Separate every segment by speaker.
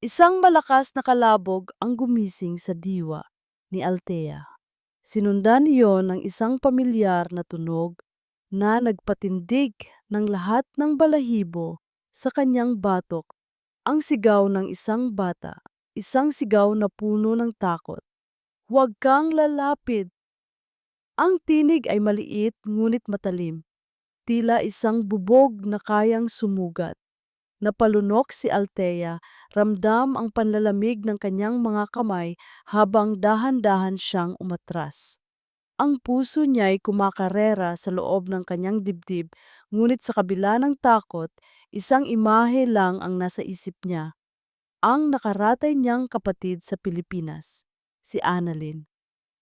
Speaker 1: Isang malakas na kalabog ang gumising sa diwa ni Althea. Sinundan iyon ng isang pamilyar na tunog na nagpatindig ng lahat ng balahibo sa kanyang batok. Ang sigaw ng isang bata, isang sigaw na puno ng takot. Huwag kang lalapit! Ang tinig ay maliit ngunit matalim, tila isang bubog na kayang sumugat. Napalunok si Althea, ramdam ang panlalamig ng kanyang mga kamay habang dahan-dahan siyang umatras. Ang puso niya ay kumakarera sa loob ng kanyang dibdib, ngunit sa kabila ng takot, isang imahe lang ang nasa isip niya. Ang nakaratay niyang kapatid sa Pilipinas, si Annalyn.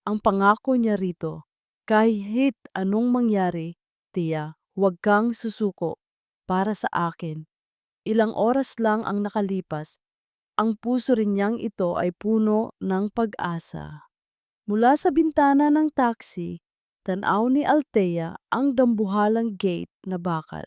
Speaker 1: Ang pangako niya rito, kahit anong mangyari, Tia, huwag kang susuko para sa akin. Ilang oras lang ang nakalipas, ang puso rin niyang ito ay puno ng pag-asa. Mula sa bintana ng taxi, tanaw ni Althea ang dambuhalang gate na bakal.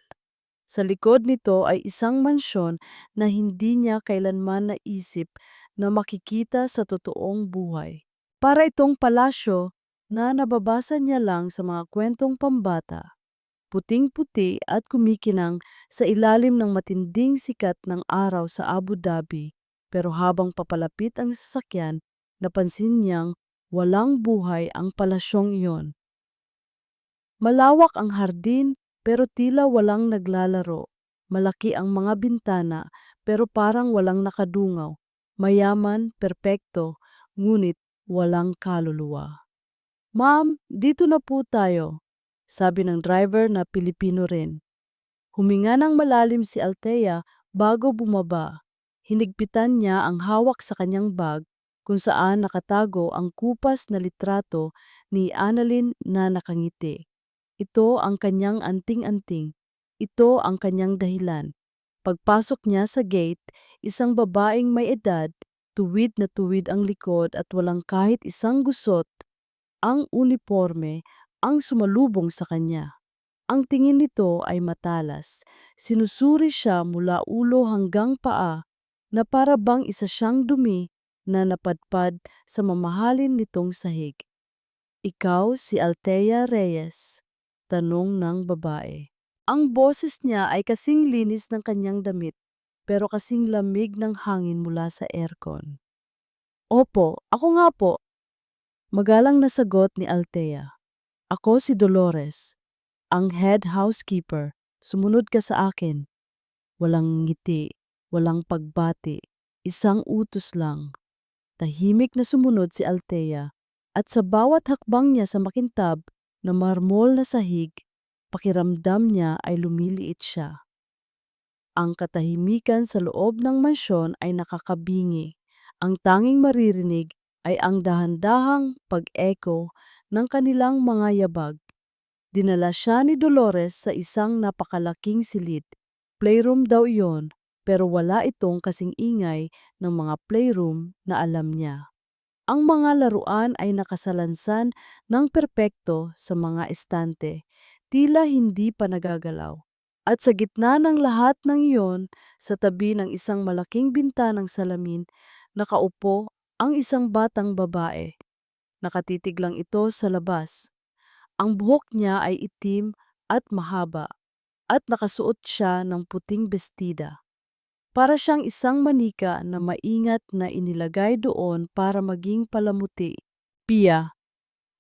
Speaker 1: Sa likod nito ay isang mansyon na hindi niya kailanman naisip na makikita sa totoong buhay. Para itong palasyo na nababasa niya lang sa mga kwentong pambata. Puting-puti at kumikinang sa ilalim ng matinding sikat ng araw sa Abu Dhabi. Pero habang papalapit ang sasakyan, napansin niyang walang buhay ang palasyong iyon. Malawak ang hardin pero tila walang naglalaro. Malaki ang mga bintana pero parang walang nakadungaw. Mayaman, perpekto, ngunit walang kaluluwa. Ma'am, dito na po tayo, sabi ng driver na Pilipino rin. Huminga ng malalim si Althea bago bumaba. Hinigpitan niya ang hawak sa kanyang bag kung saan nakatago ang kupas na litrato ni Annalyn na nakangiti. Ito ang kanyang anting-anting. Ito ang kanyang dahilan. Pagpasok niya sa gate, isang babaeng may edad, tuwid na tuwid ang likod at walang kahit isang gusot, ang uniforme, ang sumalubong sa kanya. Ang tingin nito ay matalas. Sinusuri siya mula ulo hanggang paa na para bang isa siyang dumi na napadpad sa mamahalin nitong sahig. Ikaw si Althea Reyes, tanong ng babae. Ang boses niya ay kasing linis ng kanyang damit, pero kasing lamig ng hangin mula sa aircon. Opo, ako nga po. Magalang na sagot ni Althea. Ako si Dolores, ang head housekeeper. Sumunod ka sa akin. Walang ngiti, walang pagbati, isang utos lang. Tahimik na sumunod si Althea at sa bawat hakbang niya sa makintab na marmol na sahig, pakiramdam niya ay lumiliit siya. Ang katahimikan sa loob ng mansyon ay nakakabingi. Ang tanging maririnig ay ang dahan-dahang pag-echo ng kanilang mga yabag. Dinala siya ni Dolores sa isang napakalaking silid. Playroom daw iyon, pero wala itong kasing ingay ng mga playroom na alam niya. Ang mga laruan ay nakasalansan ng perpekto sa mga estante, tila hindi pa nagagalaw. At sa gitna ng lahat ng iyon, sa tabi ng isang malaking bintanang salamin, nakaupo ang isang batang babae. Nakatitig lang ito sa labas. Ang buhok niya ay itim at mahaba, at nakasuot siya ng puting bestida. Para siyang isang manika na maingat na inilagay doon para maging palamuti. Pia,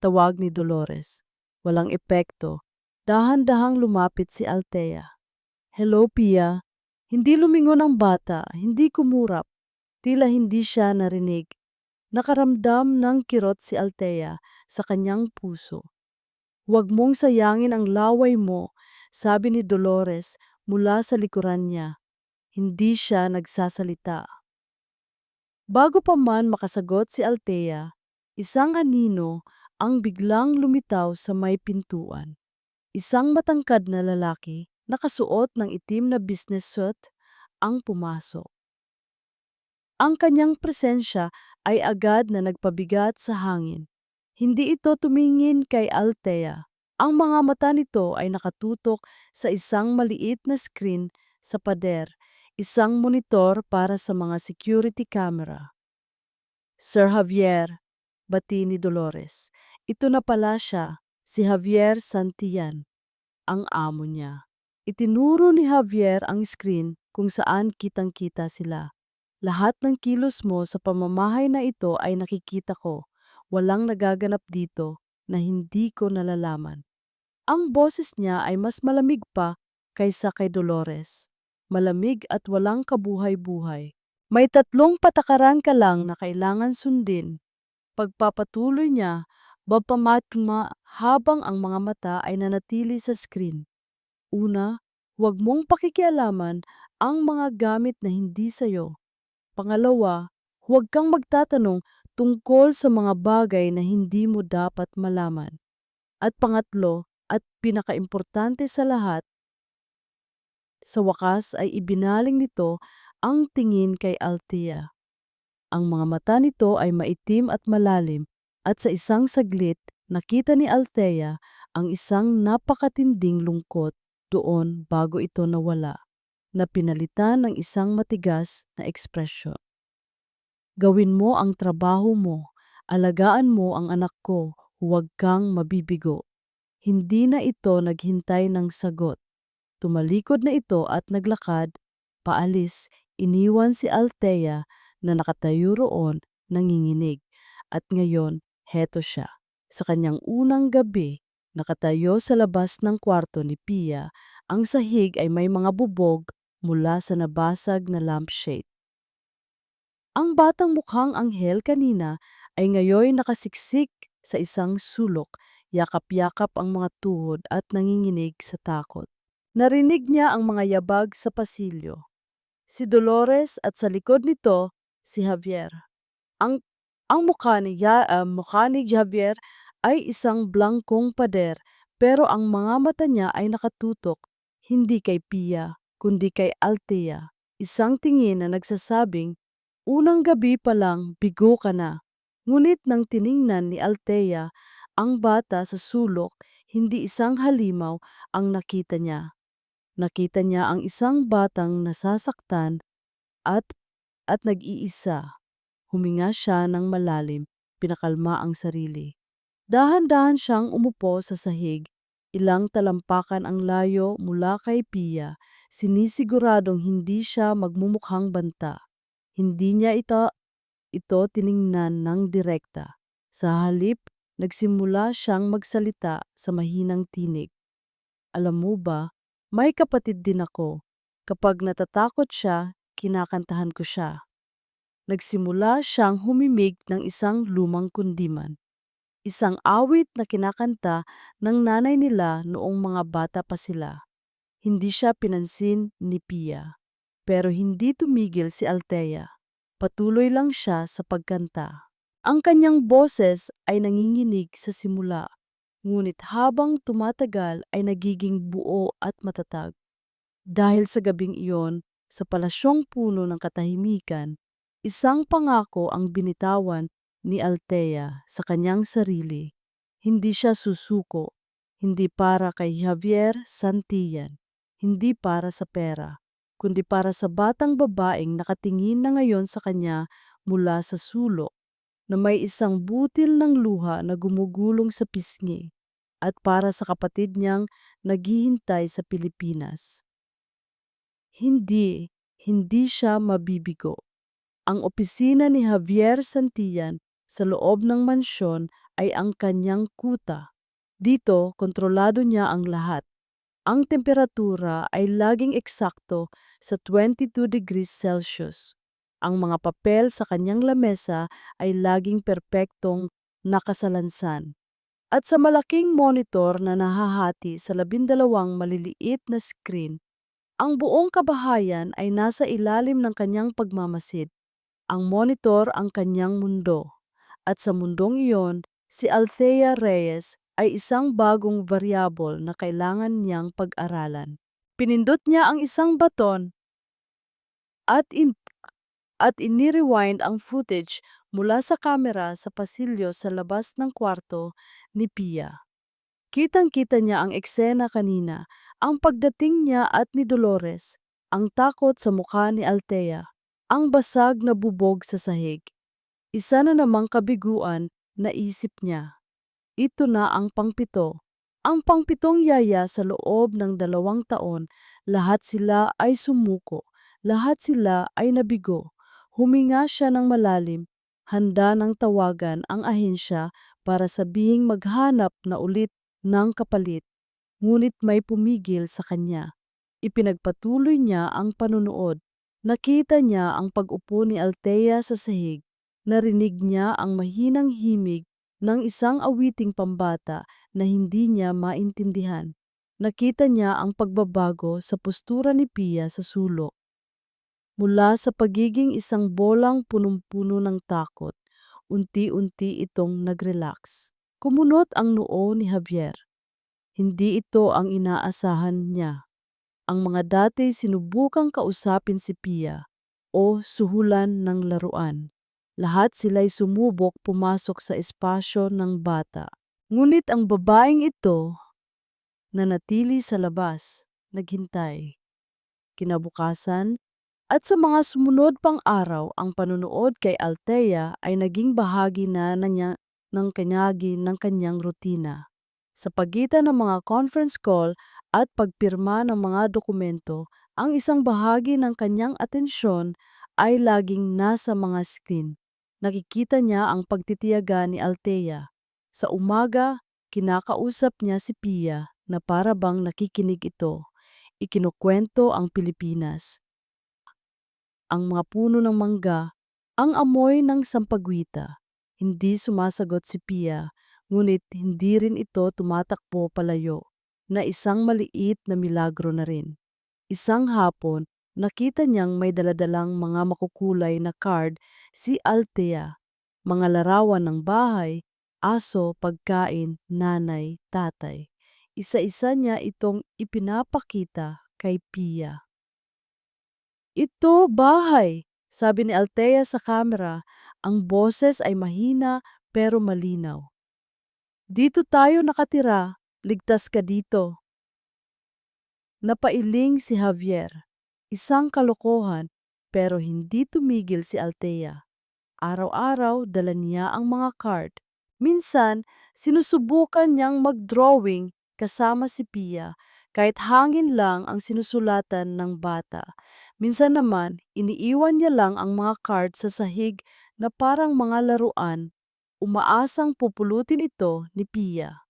Speaker 1: tawag ni Dolores. Walang epekto. Dahan-dahang lumapit si Althea. Hello, Pia. Hindi lumingon ang bata, hindi kumurap. Tila hindi siya narinig. Nakaramdam ng kirot si Althea sa kanyang puso. Huwag mong sayangin ang laway mo, sabi ni Dolores mula sa likuran niya. Hindi siya nagsasalita. Bago pa man makasagot si Althea, isang anino ang biglang lumitaw sa may pintuan. Isang matangkad na lalaki, nakasuot ng itim na business suit, ang pumasok. Ang kanyang presensya ay agad na nagpabigat sa hangin. Hindi ito tumingin kay Althea. Ang mga mata nito ay nakatutok sa isang maliit na screen sa pader. isang monitor para sa mga security camera. Sir Javier, bati ni Dolores. Ito na pala siya, si Javier Santillan, ang amo niya. Itinuro ni Javier ang screen kung saan kitang-kita sila. Lahat ng kilos mo sa pamamahay na ito ay nakikita ko. Walang nagaganap dito na hindi ko nalalaman. Ang boses niya ay mas malamig pa kaysa kay Dolores. Malamig at walang kabuhay-buhay. May 3 patakaran ka lang na kailangan sundin. Pagpapatuloy niya, bapamatma habang ang mga mata ay nanatili sa screen. Una, huwag mong pakikialaman ang mga gamit na hindi sayo. Pangalawa, huwag kang magtatanong tungkol sa mga bagay na hindi mo dapat malaman. At pangatlo, at pinakaimportante sa lahat, sa wakas ay ibinaling nito ang tingin kay Althea. Ang mga mata nito ay maitim at malalim at sa isang saglit nakita ni Althea ang isang napakatinding lungkot doon bago ito nawala, na pinalitan ng isang matigas na ekspresyon. Gawin mo ang trabaho mo, alagaan mo ang anak ko, huwag kang mabibigo. Hindi na ito naghintay ng sagot. Tumalikod na ito at naglakad, paalis, iniwan si Althea na nakatayo roon nanginginig. At ngayon, heto siya. Sa kanyang unang gabi, nakatayo sa labas ng kwarto ni Pia, ang sahig ay may mga bubog mula sa nabasag na lampshade. Ang batang mukhang anghel kanina ay ngayon nakasiksik sa isang sulok, yakap-yakap ang mga tuhod at nanginginig sa takot. Narinig niya ang mga yabag sa pasilyo. Si Dolores at sa likod nito, si Javier. Ang mukha ni Javier ay isang blangkong pader, pero ang mga mata niya ay nakatutok hindi kay Pia kundi kay Althea. Isang tingin na nagsasabing, unang gabi pa lang bigo ka na. Ngunit nang tiningnan ni Althea ang bata sa sulok, hindi isang halimaw ang nakita niya. Nakita niya ang isang batang nasasaktan at nag-iisa. Huminga siya ng malalim, pinakalma ang sarili. Dahan-dahan siyang umupo sa sahig, ilang talampakan ang layo mula kay Pia, sinisiguradong hindi siya magmumukhang banta. Hindi niya ito tiningnan ng direkta. Sa halip, nagsimula siyang magsalita sa mahinang tinig. Alam mo ba, may kapatid din ako. Kapag natatakot siya, kinakantahan ko siya. Nagsimula siyang humimig ng isang lumang kundiman. Isang awit na kinakanta ng nanay nila noong mga bata pa sila. Hindi siya pinansin ni Pia. Pero hindi tumigil si Althea. Patuloy lang siya sa pagkanta. Ang kanyang boses ay nanginginig sa simula, ngunit habang tumatagal ay nagiging buo at matatag. Dahil sa gabing iyon, sa palasyong puno ng katahimikan, isang pangako ang binitawan ni Althea sa kanyang sarili. Hindi siya susuko, hindi para kay Javier Santillan, hindi para sa pera, kundi para sa batang babaeng nakatingin na ngayon sa kanya mula sa sulok, na may isang butil ng luha na gumugulong sa pisngi, at para sa kapatid niyang naghihintay sa Pilipinas. Hindi siya mabibigo. Ang opisina ni Javier Santillan sa loob ng mansyon ay ang kanyang kuta. Dito, kontrolado niya ang lahat. Ang temperatura ay laging eksakto sa 22 degrees Celsius. Ang mga papel sa kanyang lamesa ay laging perpektong nakasalansan. At sa malaking monitor na nahahati sa 12 maliliit na screen, ang buong kabahayan ay nasa ilalim ng kanyang pagmamasid. Ang monitor ang kanyang mundo. At sa mundong iyon, si Althea Reyes ay isang bagong variable na kailangan niyang pag-aralan. Pinindot niya ang isang baton at ini-rewind ang footage mula sa kamera sa pasilyo sa labas ng kwarto ni Pia. Kitang-kita niya ang eksena kanina, ang pagdating niya at ni Dolores, ang takot sa mukha ni Althea, ang basag na bubog sa sahig. Isa na namang kabiguan na isip niya. Ito na ang pangpito. Ang pangpitong yaya sa loob ng 2 taon, lahat sila ay sumuko, lahat sila ay nabigo. Huminga siya ng malalim, handa ng tawagan ang ahensya para sabihing maghanap na ulit ng kapalit. Ngunit may pumigil sa kanya. Ipinagpatuloy niya ang panunood. Nakita niya ang pag-upo ni Althea sa sahig. Narinig niya ang mahinang himig ng isang awiting pambata na hindi niya maintindihan. Nakita niya ang pagbabago sa postura ni Pia sa sulok. Mula sa pagiging isang bolang punong-puno ng takot, unti-unti itong nag-relax. Kumunot ang noo ni Javier. Hindi ito ang inaasahan niya. Ang mga dati sinubukang kausapin si Pia o suhulan ng laruan. Lahat sila'y sumubok pumasok sa espasyo ng bata. Ngunit ang babaeng ito nanatili sa labas, naghintay. Kinabukasan at sa mga sumunod pang araw, ang panunood kay Althea ay naging bahagi na niya ng kanyang rutina. Sa pagitan ng mga conference call at pagpirma ng mga dokumento, ang isang bahagi ng kanyang atensyon ay laging nasa mga screen. Nakikita niya ang pagtitiyaga ni Althea. Sa umaga, kinakausap niya si Pia na para bang nakikinig ito. Ikinukwento ang Pilipinas, ang mga puno ng mangga, ang amoy ng sampagwita. Hindi sumasagot si Pia, ngunit hindi rin ito tumatakbo palayo, na isang maliit na milagro na rin. Isang hapon, nakita niyang may daladalang mga makukulay na card si Althea, mga larawan ng bahay, aso, pagkain, nanay, tatay. Isa-isa niya itong ipinapakita kay Pia. Ito, bahay, sabi ni Althea sa kamera. Ang boses ay mahina pero malinaw. Dito tayo nakatira, ligtas ka dito. Napailing si Javier. Isang kalokohan, pero hindi tumigil si Althea. Araw-araw dala niya ang mga card. Minsan, sinusubukan niyang mag-drawing kasama si Pia, kahit hangin lang ang sinusulatan ng bata. Minsan naman, iniiwan niya lang ang mga card sa sahig na parang mga laruan, umaasang pupulutin ito ni Pia.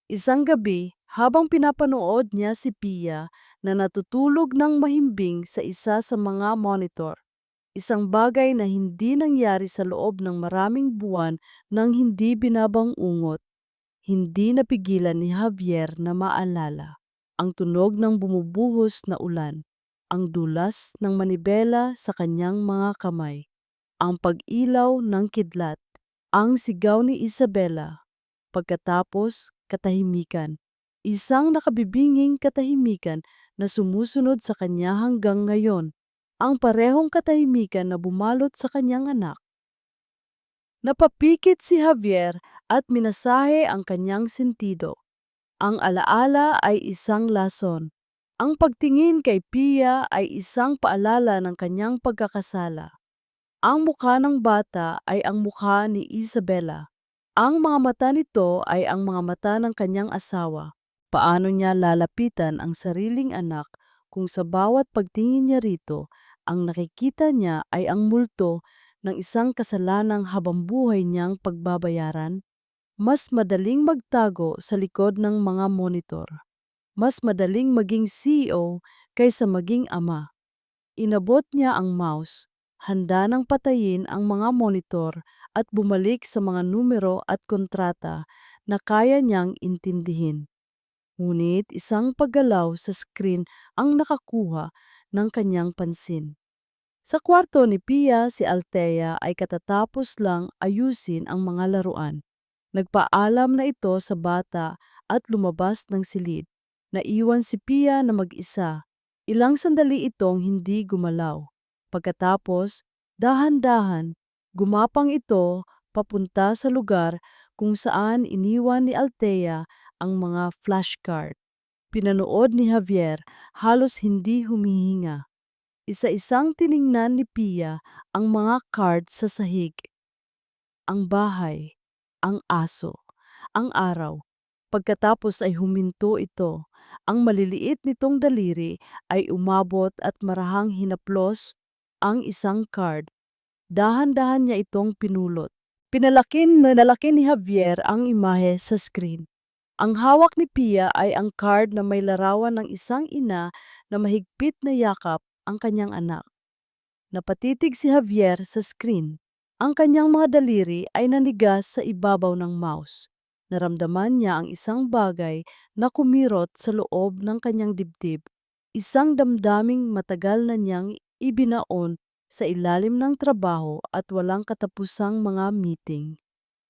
Speaker 1: Isang gabi, habang pinapanood niya si Pia na natutulog ng mahimbing sa isa sa mga monitor, isang bagay na hindi nangyari sa loob ng maraming buwan nang hindi binabang-ungot, hindi napigilan ni Javier na maalala ang tunog ng bumubuhos na ulan, ang dulas ng manibela sa kanyang mga kamay, ang pag-ilaw ng kidlat, ang sigaw ni Isabela. Pagkatapos, katahimikan. Isang nakabibinging katahimikan na sumusunod sa kanya hanggang ngayon. Ang parehong katahimikan na bumalot sa kanyang anak. Napapikit si Javier at minasahe ang kanyang sentido. Ang alaala ay isang lason. Ang pagtingin kay Pia ay isang paalala ng kanyang pagkakasala. Ang mukha ng bata ay ang mukha ni Isabela. Ang mga mata nito ay ang mga mata ng kanyang asawa. Paano niya lalapitan ang sariling anak kung sa bawat pagtingin niya rito, ang nakikita niya ay ang multo ng isang kasalanang habambuhay niyang pagbabayaran? Mas madaling magtago sa likod ng mga monitor. Mas madaling maging CEO kaysa maging ama. Inabot niya ang mouse, handa nang patayin ang mga monitor at bumalik sa mga numero at kontrata na kaya niyang intindihin. Ngunit isang paggalaw sa screen ang nakakuha ng kanyang pansin. Sa kwarto ni Pia, si Althea ay katatapos lang ayusin ang mga laruan. Nagpaalam na ito sa bata at lumabas ng silid. Naiwan si Pia na mag-isa. Ilang sandali itong hindi gumalaw. Pagkatapos, dahan-dahan, gumapang ito papunta sa lugar kung saan iniwan ni Althea ang mga flashcard. Pinanood ni Javier, halos hindi humihinga. Isa-isang tiningnan ni Pia ang mga card sa sahig, ang bahay, ang aso, ang araw. Pagkatapos ay huminto ito. Ang maliliit nitong daliri ay umabot at marahang hinaplos ang isang card. Dahan-dahan niya itong pinulot. Pinalaki ni Javier ang imahe sa screen. Ang hawak ni Pia ay ang card na may larawan ng isang ina na mahigpit na yakap ang kanyang anak. Napatitig si Javier sa screen. Ang kanyang mga daliri ay nanigas sa ibabaw ng mouse. Naramdaman niya ang isang bagay na kumirot sa loob ng kanyang dibdib. Isang damdaming matagal na niyang ibinaon sa ilalim ng trabaho at walang katapusang mga meeting.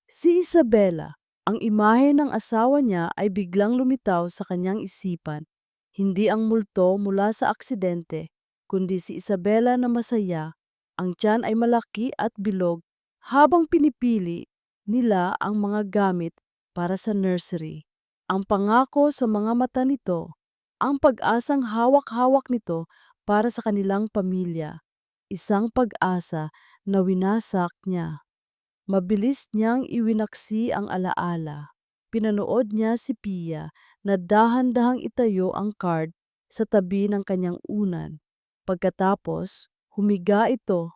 Speaker 1: Si Isabela, ang imahe ng asawa niya ay biglang lumitaw sa kanyang isipan. Hindi ang multo mula sa aksidente, kundi si Isabela na masaya. Ang tiyan ay malaki at bilog habang pinipili nila ang mga gamit para sa nursery. Ang pangako sa mga mata nito, ang pag-asang hawak-hawak nito para sa kanilang pamilya. Isang pag-asa na winasak niya. Mabilis niyang iwinaksi ang alaala. Pinanood niya si Pia na dahan-dahang itayo ang card sa tabi ng kanyang unan. Pagkatapos, humiga ito,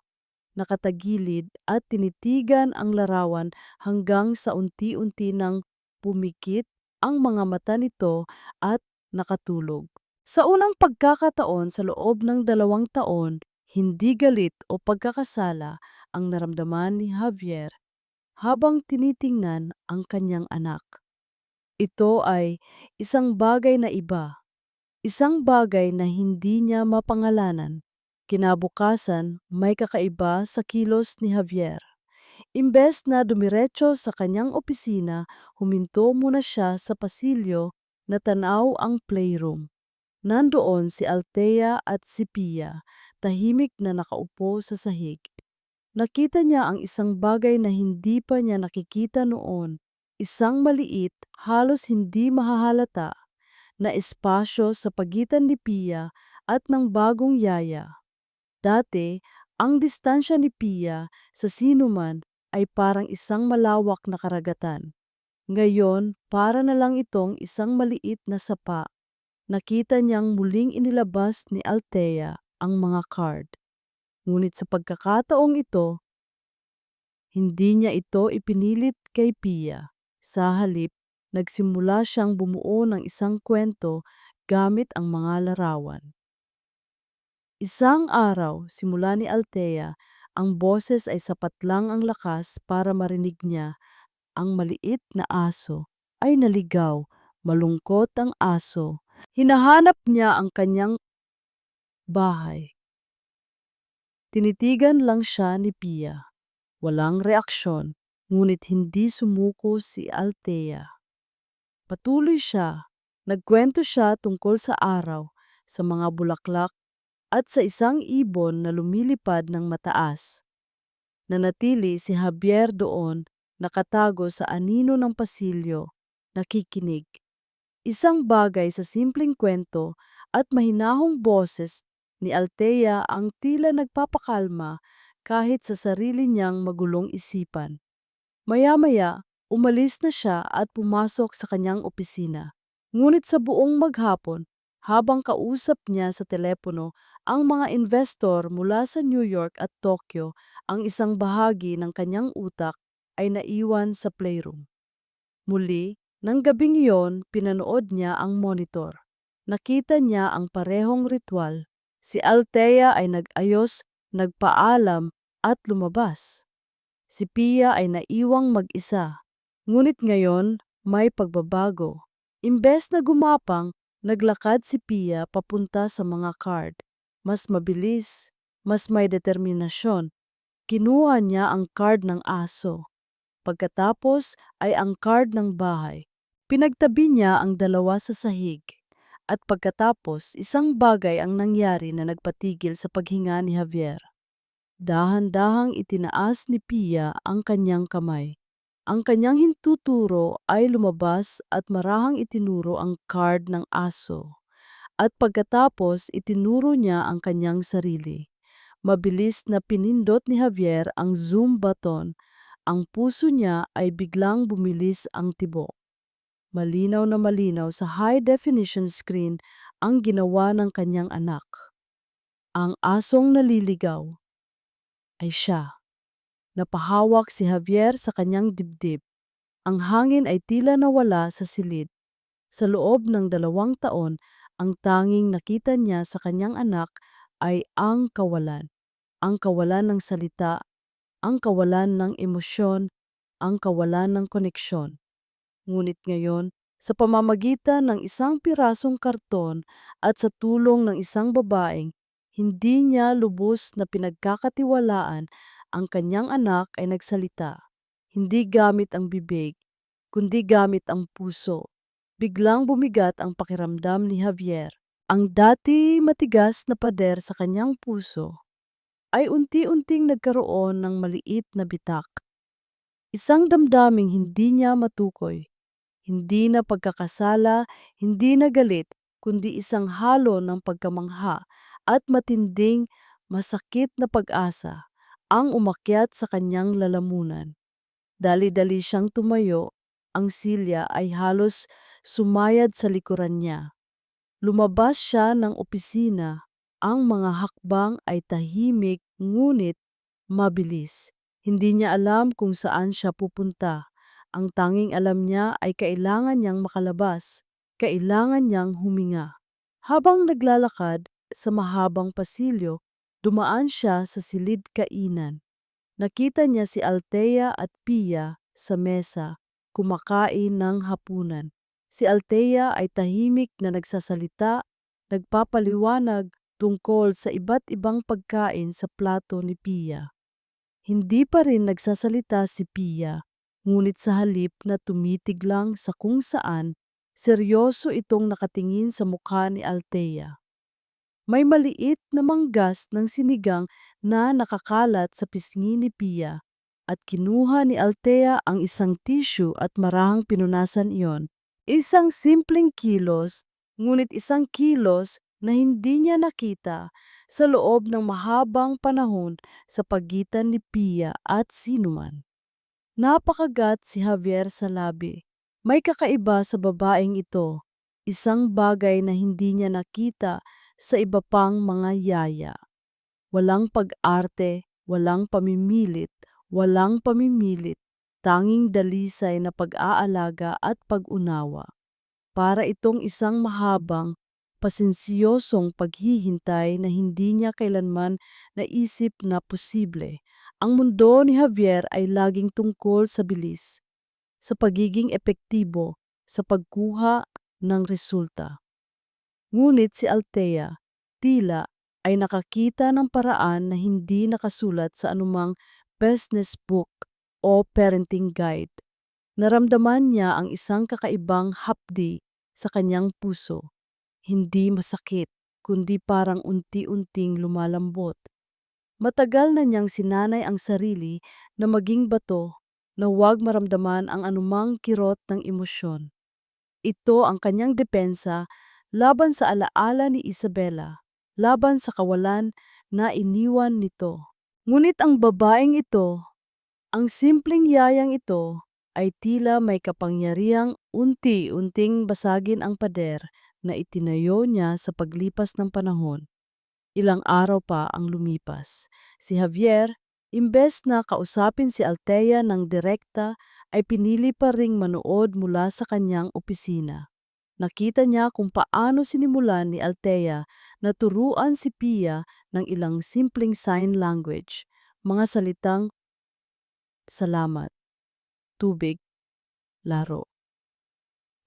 Speaker 1: nakatagilid at tinitigan ang larawan hanggang sa unti-unti nang pumikit ang mga mata nito at nakatulog. Sa unang pagkakataon sa loob ng 2 taon, hindi galit o pagkakasala ang naramdaman ni Javier habang tinitingnan ang kanyang anak. Ito ay isang bagay na iba, isang bagay na hindi niya mapangalanan. Kinabukasan, may kakaiba sa kilos ni Javier. Imbes na dumiretso sa kanyang opisina, huminto muna siya sa pasilyo na tanaw ang playroom. Nandoon si Althea at si Pia, tahimik na nakaupo sa sahig. Nakita niya ang isang bagay na hindi pa niya nakikita noon. Isang maliit, halos hindi mahahalata, na espasyo sa pagitan ni Pia at ng bagong yaya. Dati, ang distansya ni Pia sa sinuman ay parang isang malawak na karagatan. Ngayon, para na lang itong isang maliit na sapa. Nakita niyang muling inilabas ni Althea ang mga card. Ngunit sa pagkakataong ito, hindi niya ito ipinilit kay Pia. Sa halip, nagsimula siyang bumuo ng isang kwento gamit ang mga larawan. Isang araw, simula ni Althea, ang boses ay sapat lang ang lakas para marinig niya. Ang maliit na aso ay naligaw, malungkot ang aso. Hinahanap niya ang kanyang bahay. Tinitigan lang siya ni Pia. Walang reaksyon, ngunit hindi sumuko si Althea. Patuloy siya. Nagkwento siya tungkol sa araw, sa mga bulaklak, at sa isang ibon na lumilipad ng mataas. Nanatili si Javier doon, nakatago sa anino ng pasilyo, nakikinig. Isang bagay sa simpleng kwento at mahinahong boses ni Althea ang tila nagpapakalma kahit sa sarili niyang magulong isipan. Maya-maya, umalis na siya at pumasok sa kanyang opisina. Ngunit sa buong maghapon, habang kausap niya sa telepono ang mga investor mula sa New York at Tokyo, ang isang bahagi ng kanyang utak ay naiwan sa playroom. Muli, nang gabing iyon, pinanood niya ang monitor. Nakita niya ang parehong ritual. Si Althea ay nag-ayos, nagpaalam at lumabas. Si Pia ay naiwang mag-isa. Ngunit ngayon, may pagbabago. Imbes na gumapang, naglakad si Pia papunta sa mga card. Mas mabilis, mas may determinasyon. Kinuha niya ang card ng aso. Pagkatapos ay ang card ng bahay. Pinagtabi niya ang dalawa sa sahig. At pagkatapos, isang bagay ang nangyari na nagpatigil sa paghinga ni Javier. Dahan-dahang itinaas ni Pia ang kanyang kamay. Ang kanyang hintuturo ay lumabas at marahang itinuro ang card ng aso. At pagkatapos itinuro niya ang kanyang sarili. Mabilis na pinindot ni Javier ang zoom button. Ang puso niya ay biglang bumilis ang tibok. Malinaw na malinaw sa high-definition screen ang ginawa ng kanyang anak. Ang asong naliligaw ay siya. Napahawak si Javier sa kanyang dibdib. Ang hangin ay tila nawala sa silid. Sa loob ng 2 taon, ang tanging nakita niya sa kanyang anak ay ang kawalan. Ang kawalan ng salita, ang kawalan ng emosyon, ang kawalan ng koneksyon. Ngunit ngayon, sa pamamagitan ng isang pirasong karton at sa tulong ng isang babaeng, hindi niya lubos na pinagkakatiwalaan, ang kanyang anak ay nagsalita. Hindi gamit ang bibig, kundi gamit ang puso. Biglang bumigat ang pakiramdam ni Javier. Ang dati matigas na pader sa kanyang puso ay unti-unting nagkaroon ng maliit na bitak. Isang damdaming hindi niya matukoy. Hindi na pagkakasala, hindi na galit, kundi isang halo ng pagkamangha at matinding, masakit na pag-asa ang umakyat sa kanyang lalamunan. Dali-dali siyang tumayo, ang silya ay halos sumayad sa likuran niya. Lumabas siya ng opisina, ang mga hakbang ay tahimik ngunit mabilis. Hindi niya alam kung saan siya pupunta. Ang tanging alam niya ay kailangan niyang makalabas, kailangan niyang huminga. Habang naglalakad sa mahabang pasilyo, dumaan siya sa silid kainan. Nakita niya si Althea at Pia sa mesa, kumakain ng hapunan. Si Althea ay tahimik na nagsasalita, nagpapaliwanag tungkol sa iba't ibang pagkain sa plato ni Pia. Hindi pa rin nagsasalita si Pia, ngunit sa halip na tumitig lang sa kung saan, seryoso itong nakatingin sa mukha ni Althea. May maliit na manggas ng sinigang na nakakalat sa pisngi ni Pia at kinuha ni Althea ang isang tissue at marahang pinunasan iyon. Isang simpleng kilos, ngunit isang kilos na hindi niya nakita sa loob ng mahabang panahon sa pagitan ni Pia at sinuman. Napakagat si Javier sa labi. May kakaiba sa babaeng ito, isang bagay na hindi niya nakita sa iba pang mga yaya. Walang pag-arte, walang pamimilit, tanging dalisay na pag-aalaga at pag-unawa. Para itong isang mahabang, pasensyosong paghihintay na hindi niya kailanman naisip na posible. Ang mundo ni Javier ay laging tungkol sa bilis, sa pagiging epektibo, sa pagkuha ng resulta. Ngunit si Althea, tila ay nakakita ng paraan na hindi nakasulat sa anumang business book o parenting guide. Naramdaman niya ang isang kakaibang hapdi sa kanyang puso. Hindi masakit, kundi parang unti-unting lumalambot. Matagal na niyang sinanay ang sarili na maging bato, na huwag maramdaman ang anumang kirot ng emosyon. Ito ang kanyang depensa laban sa alaala ni Isabela, laban sa kawalan na iniwan nito. Ngunit ang babaeng ito, ang simpleng yayang ito, ay tila may kapangyarihang unti-unting basagin ang pader na itinayo niya sa paglipas ng panahon. Ilang araw pa ang lumipas. Si Javier, imbes na kausapin si Althea ng direkta, ay pinili pa ring manood mula sa kanyang opisina. Nakita niya kung paano sinimulan ni Althea na turuan si Pia ng ilang simpleng sign language, mga salitang salamat, tubig, laro.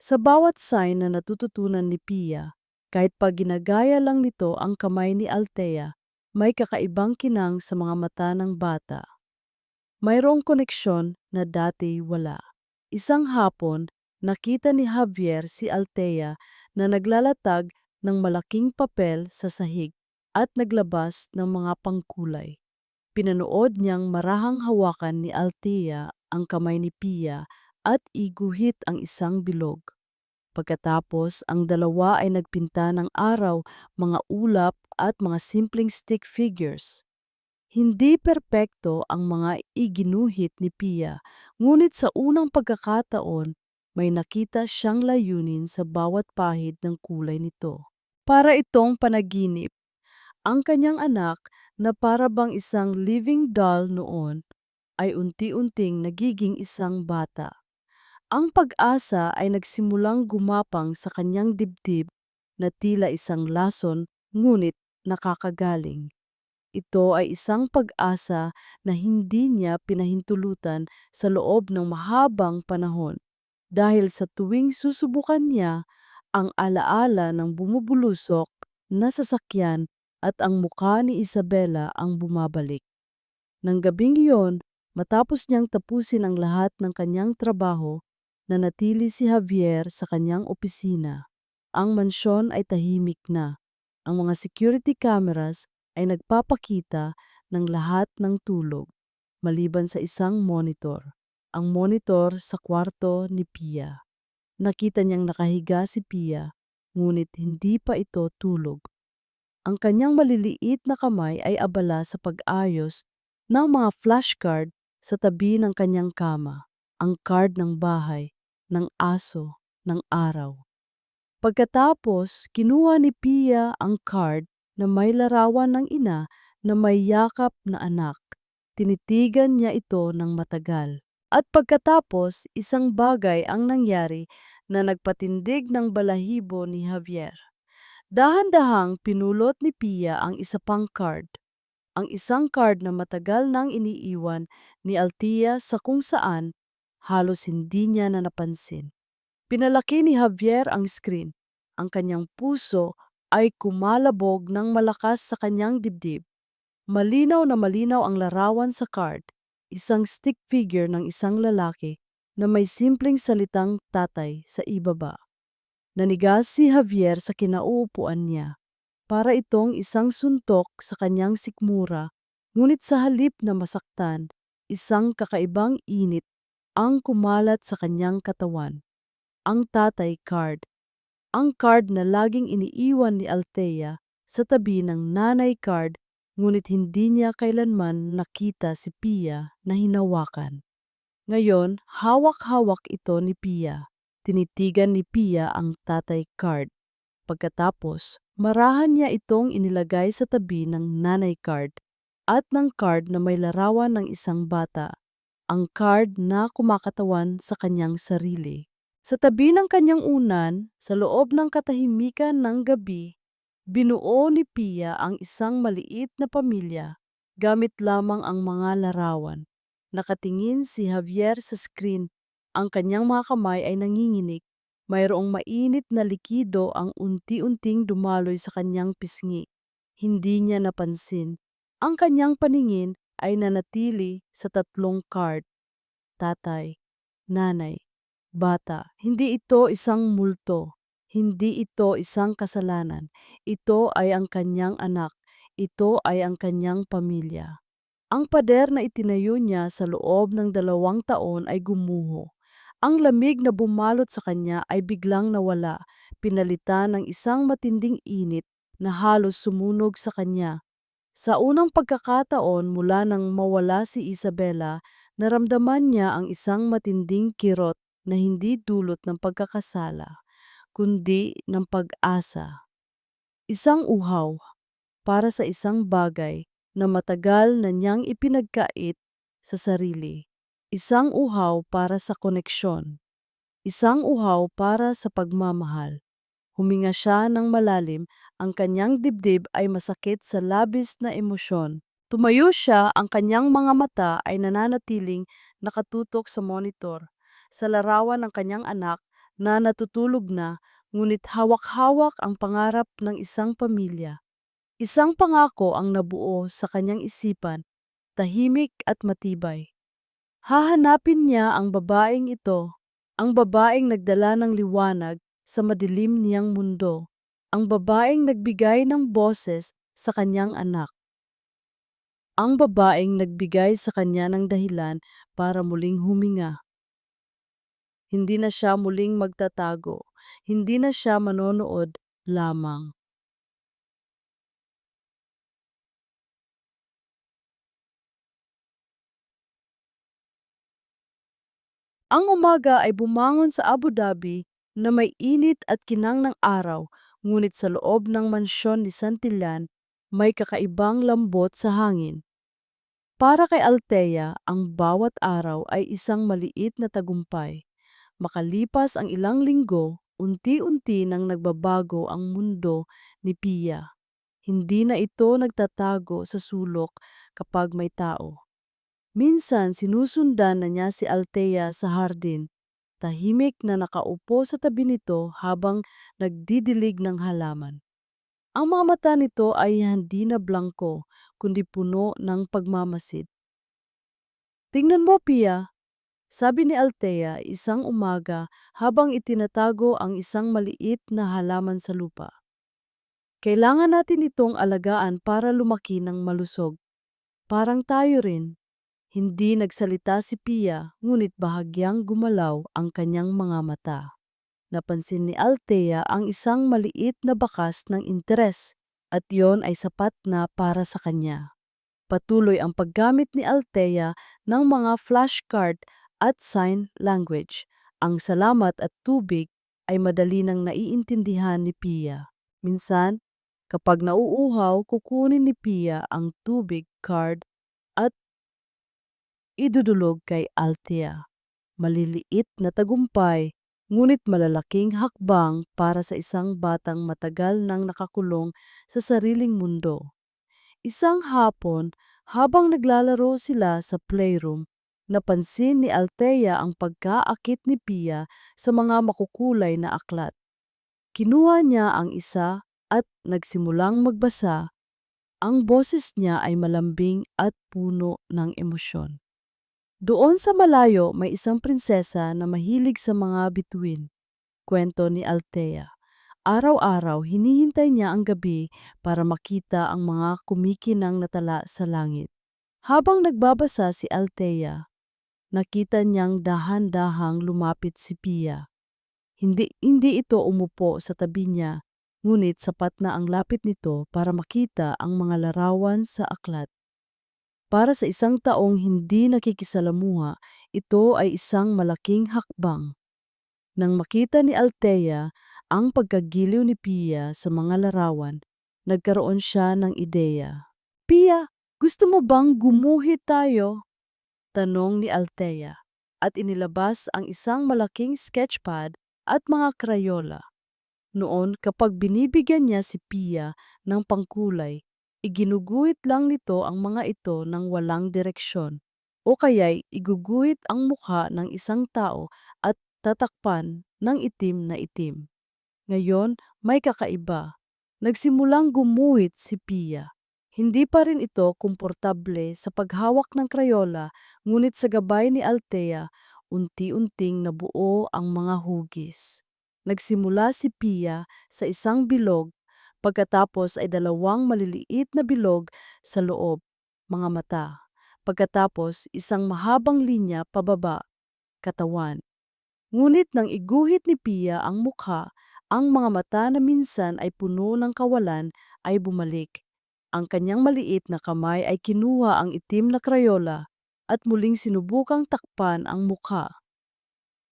Speaker 1: Sa bawat sign na natututunan ni Pia, kahit pa ginagaya lang nito ang kamay ni Althea, may kakaibang kinang sa mga mata ng bata. Mayroong koneksyon na dati wala. Isang hapon, nakita ni Javier si Althea na naglalatag ng malaking papel sa sahig at naglabas ng mga pangkulay. Pinanood niyang marahang hawakan ni Althea ang kamay ni Pia at iguhit ang isang bilog. Pagkatapos, ang dalawa ay nagpinta ng araw, mga ulap at mga simpleng stick figures. Hindi perpekto ang mga iginuhit ni Pia, ngunit sa unang pagkakataon, may nakita siyang layunin sa bawat pahid ng kulay nito. Para itong panaginip, ang kanyang anak na para bang isang living doll noon ay unti-unting nagiging isang bata. Ang pag-asa ay nagsimulang gumapang sa kanyang dibdib na tila isang lason ngunit nakakagaling. Ito ay isang pag-asa na hindi niya pinahintulutan sa loob ng mahabang panahon dahil sa tuwing susubukan niya ang alaala ng bumubulusok na sasakyan at ang mukha ni Isabela ang bumabalik. Nang gabing iyon, matapos niyang tapusin ang lahat ng kanyang trabaho, nanatili si Javier sa kanyang opisina. Ang mansyon ay tahimik na. Ang mga security cameras ay nagpapakita ng lahat ng tulog, maliban sa isang monitor. Ang monitor sa kwarto ni Pia. Nakita niyang nakahiga si Pia, ngunit hindi pa ito tulog. Ang kanyang maliliit na kamay ay abala sa pag-ayos ng mga flashcard sa tabi ng kanyang kama, ang card ng bahay, ng aso, ng araw. Pagkatapos, kinuha ni Pia ang card na may larawan ng ina na may yakap na anak. Tinitigan niya ito ng matagal. At pagkatapos, isang bagay ang nangyari na nagpatindig ng balahibo ni Javier. Dahan-dahang pinulot ni Pia ang isa pang card. Ang isang card na matagal nang iniiwan ni Althea sa kung saan halos hindi niya na napansin. Pinalaki ni Javier ang screen. Ang kanyang puso ay kumalabog ng malakas sa kanyang dibdib. Malinaw na malinaw ang larawan sa card. Isang stick figure ng isang lalaki na may simpleng salitang tatay sa ibaba. Nanigas si Javier sa kinauupuan niya. Para itong isang suntok sa kanyang sikmura, ngunit sa halip na masaktan, isang kakaibang init ang kumalat sa kanyang katawan. Ang tatay card. Ang card na laging iniiwan ni Althea sa tabi ng nanay card, ngunit hindi niya kailanman nakita si Pia na hinawakan. Ngayon, hawak-hawak ito ni Pia. Tinitigan ni Pia ang tatay card. Pagkatapos, marahan niya itong inilagay sa tabi ng nanay card at ng card na may larawan ng isang bata, ang card na kumakatawan sa kanyang sarili. Sa tabi ng kanyang unan, sa loob ng katahimikan ng gabi, binuo ni Pia ang isang maliit na pamilya gamit lamang ang mga larawan. Nakatingin si Javier sa screen, ang kanyang mga kamay ay nanginginig. Mayroong mainit na likido ang unti-unting dumaloy sa kanyang pisngi. Hindi niya napansin. Ang kanyang paningin ay nanatili sa tatlong card. Tatay, nanay, bata. Hindi ito isang multo. Hindi ito isang kasalanan. Ito ay ang kanyang anak. Ito ay ang kanyang pamilya. Ang pader na itinayo niya sa loob ng 2 taon ay gumuho. Ang lamig na bumalot sa kanya ay biglang nawala, pinalitan ng isang matinding init na halos sumunog sa kanya. Sa unang pagkakataon mula nang mawala si Isabela, naramdaman niya ang isang matinding kirot na hindi dulot ng pagkakasala, kundi ng pag-asa. Isang uhaw para sa isang bagay na matagal na niyang ipinagkait sa sarili. Isang uhaw para sa koneksyon. Isang uhaw para sa pagmamahal. Huminga siya ng malalim, ang kanyang dibdib ay masakit sa labis na emosyon. Tumayo siya, ang kanyang mga mata ay nananatiling nakatutok sa monitor, sa larawan ng kanyang anak na natutulog na, ngunit hawak-hawak ang pangarap ng isang pamilya. Isang pangako ang nabuo sa kanyang isipan, tahimik at matibay. Hahanapin niya ang babaeng ito, ang babaeng nagdala ng liwanag sa madilim niyang mundo, ang babaeng nagbigay ng boses sa kanyang anak, ang babaeng nagbigay sa kanya ng dahilan para muling huminga. Hindi na siya muling magtatago. Hindi na siya manonood lamang. Ang umaga ay bumangon sa Abu Dhabi na may init at kinang ng araw, ngunit sa loob ng mansyon ni Santillan, may kakaibang lambot sa hangin. Para kay Althea, ang bawat araw ay isang maliit na tagumpay. Makalipas ang ilang linggo, unti-unti nang nagbabago ang mundo ni Pia. Hindi na ito nagtatago sa sulok kapag may tao. Minsan sinusundan na niya si Althea sa hardin, tahimik na nakaupo sa tabi nito habang nagdidilig ng halaman. Ang mga mata nito ay hindi na blangko, kundi puno ng pagmamasid. "Tingnan mo, Pia," sabi ni Althea isang umaga habang itinatago ang isang maliit na halaman sa lupa. "Kailangan natin itong alagaan para lumaki ng malusog. Parang tayo rin." Hindi nagsalita si Pia, ngunit bahagyang gumalaw ang kanyang mga mata. Napansin ni Althea ang isang maliit na bakas ng interes, at yon ay sapat na para sa kanya. Patuloy ang paggamit ni Althea ng mga flashcard at sign language. Ang salamat at tubig ay madali nang naiintindihan ni Pia. Minsan, kapag nauuhaw, kukunin ni Pia ang tubig card at idudulog kay Althea. Maliliit na tagumpay, ngunit malalaking hakbang para sa isang batang matagal nang nakakulong sa sariling mundo. Isang hapon, habang naglalaro sila sa playroom, napansin ni Althea ang pagkaakit ni Pia sa mga makukulay na aklat. Kinuha niya ang isa at nagsimulang magbasa. Ang boses niya ay malambing at puno ng emosyon. Doon sa malayo may isang prinsesa na mahilig sa mga bituin, kwento ni Althea. Araw-araw hinihintay niya ang gabi para makita ang mga kumikinang na tala sa langit. Habang nagbabasa si Althea, nakita niyang dahan-dahang lumapit si Pia. Hindi ito umupo sa tabi niya, ngunit sapat na ang lapit nito para makita ang mga larawan sa aklat. Para sa isang taong hindi nakikisalamuha, ito ay isang malaking hakbang. Nang makita ni Althea ang pagkagiliw ni Pia sa mga larawan, nagkaroon siya ng ideya. "Pia, gusto mo bang gumuhit tayo?" tanong ni Althea, at inilabas ang isang malaking sketchpad at mga krayola. Noon, kapag binibigyan niya si Pia ng pangkulay, iginuguhit lang nito ang mga ito ng walang direksyon, o kaya'y iguguhit ang mukha ng isang tao at tatakpan ng itim na itim. Ngayon, may kakaiba. Nagsimulang gumuhit si Pia. Hindi pa rin ito komportable sa paghawak ng krayola, ngunit sa gabay ni Althea, unti-unting nabuo ang mga hugis. Nagsimula si Pia sa isang bilog, pagkatapos ay dalawang maliliit na bilog sa loob, mga mata. Pagkatapos isang mahabang linya pababa, katawan. Ngunit nang iguhit ni Pia ang mukha, ang mga mata na minsan ay puno ng kawalan ay bumalik. Ang kanyang maliit na kamay ay kinuha ang itim na krayola at muling sinubukang takpan ang mukha.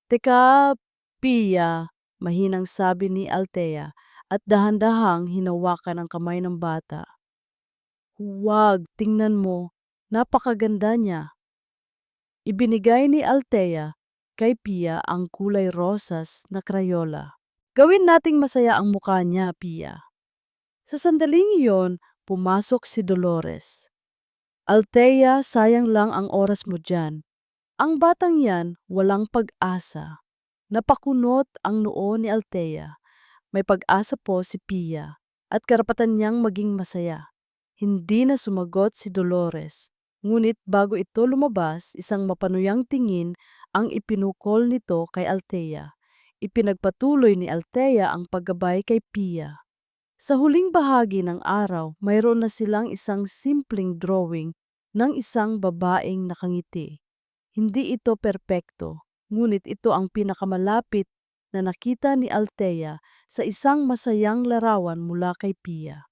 Speaker 1: "Teka, Pia," mahinang sabi ni Althea at dahan-dahang hinawakan ang kamay ng bata. "Huwag, tingnan mo, napakaganda niya." Ibinigay ni Althea kay Pia ang kulay rosas na krayola. "Gawin nating masaya ang mukha niya, Pia." Sa sandaling iyon, pumasok si Dolores. "Althea, sayang lang ang oras mo dyan." Ang batang yan, walang pag-asa. Napakunot ang noo ni Althea. May pag-asa po si Pia at karapatan niyang maging masaya. Hindi na sumagot si Dolores. Ngunit bago ito lumabas, isang mapanuyang tingin ang ipinukol nito kay Althea. Ipinagpatuloy ni Althea ang paggabay kay Pia. Sa huling bahagi ng araw, mayroon na silang isang simpleng drawing ng isang babaeng nakangiti. Hindi ito perpekto, Ngunit ito ang pinakamalapit na nakita ni Althea sa isang masayang larawan mula kay Pia.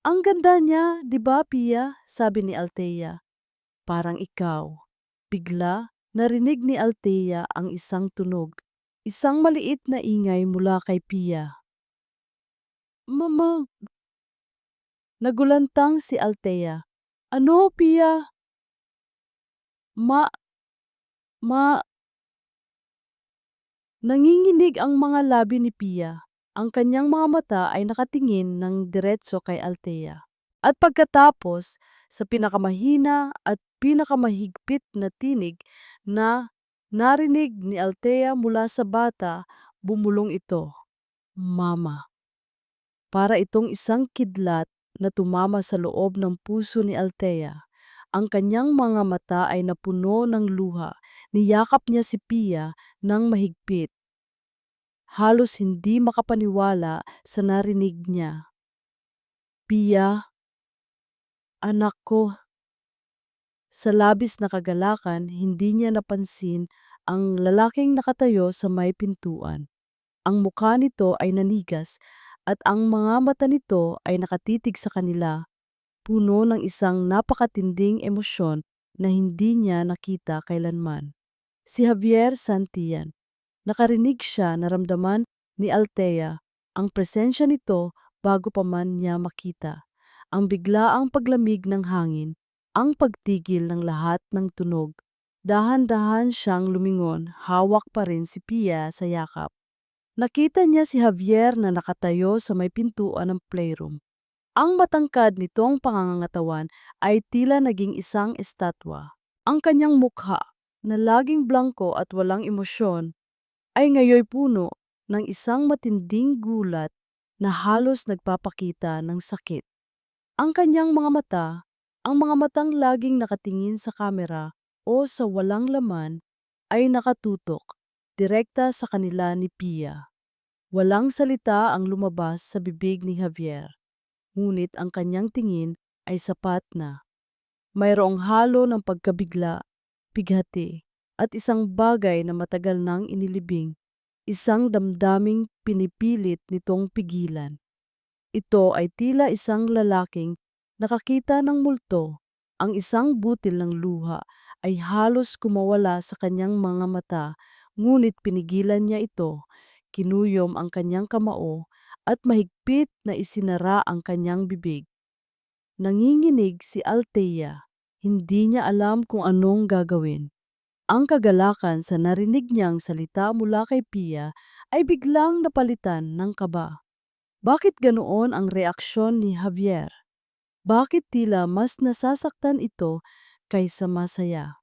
Speaker 1: Ang ganda niya, di ba Pia? Sabi ni Althea. Parang ikaw. Bigla, narinig ni Althea ang isang tunog. Isang maliit na ingay mula kay Pia. Mama, nagulantang si Althea. Ano, Pia? Ma, ma, nanginginig ang mga labi ni Pia. Ang kanyang mga mata ay nakatingin ng diretso kay Althea. At pagkatapos, sa pinakamahina at pinakamahigpit na tinig na narinig ni Althea mula sa bata, bumulong ito, Mama. Para itong isang kidlat na tumama sa loob ng puso ni Althea. Ang kanyang mga mata ay napuno ng luha. Niyakap niya si Pia ng mahigpit. Halos hindi makapaniwala sa narinig niya. Pia, anak ko. Sa labis na kagalakan, hindi niya napansin ang lalaking nakatayo sa may pintuan. Ang mukha nito ay nanigas at ang mga mata nito ay nakatitig sa kanila, puno ng isang napakatinding emosyon na hindi niya nakita kailanman. Si Javier Santillan. Nakarinig siya, naramdaman ni Althea ang presensya nito bago pa man niya makita. Ang biglaang paglamig ng hangin, ang pagtigil ng lahat ng tunog. Dahan-dahan siyang lumingon, hawak pa rin si Pia sa yakap. Nakita niya si Javier na nakatayo sa may pintuan ng playroom. Ang matangkad nitong pangangatawan ay tila naging isang estatwa. Ang kanyang mukha, na laging blanko at walang emosyon, ay ngayoy puno ng isang matinding gulat na halos nagpapakita ng sakit. Ang kanyang mga mata, ang mga matang laging nakatingin sa kamera o sa walang laman, ay nakatutok direkta sa kanila ni Pia. Walang salita ang lumabas sa bibig ni Javier, ngunit ang kanyang tingin ay sapat na. Mayroong halo ng pagkabigla, pighati, at isang bagay na matagal nang inilibing, isang damdaming pinipilit nitong pigilan. Ito ay tila isang lalaking nakakita ng multo. Ang isang butil ng luha ay halos kumawala sa kanyang mga mata, ngunit pinigilan niya ito. Kinuyom ang kanyang kamao at mahigpit na isinara ang kanyang bibig. Nanginginig si Althea. Hindi niya alam kung anong gagawin. Ang kagalakan sa narinig niyang salita mula kay Pia ay biglang napalitan ng kaba. Bakit ganoon ang reaksyon ni Javier? Bakit tila mas nasasaktan ito kaysa masaya?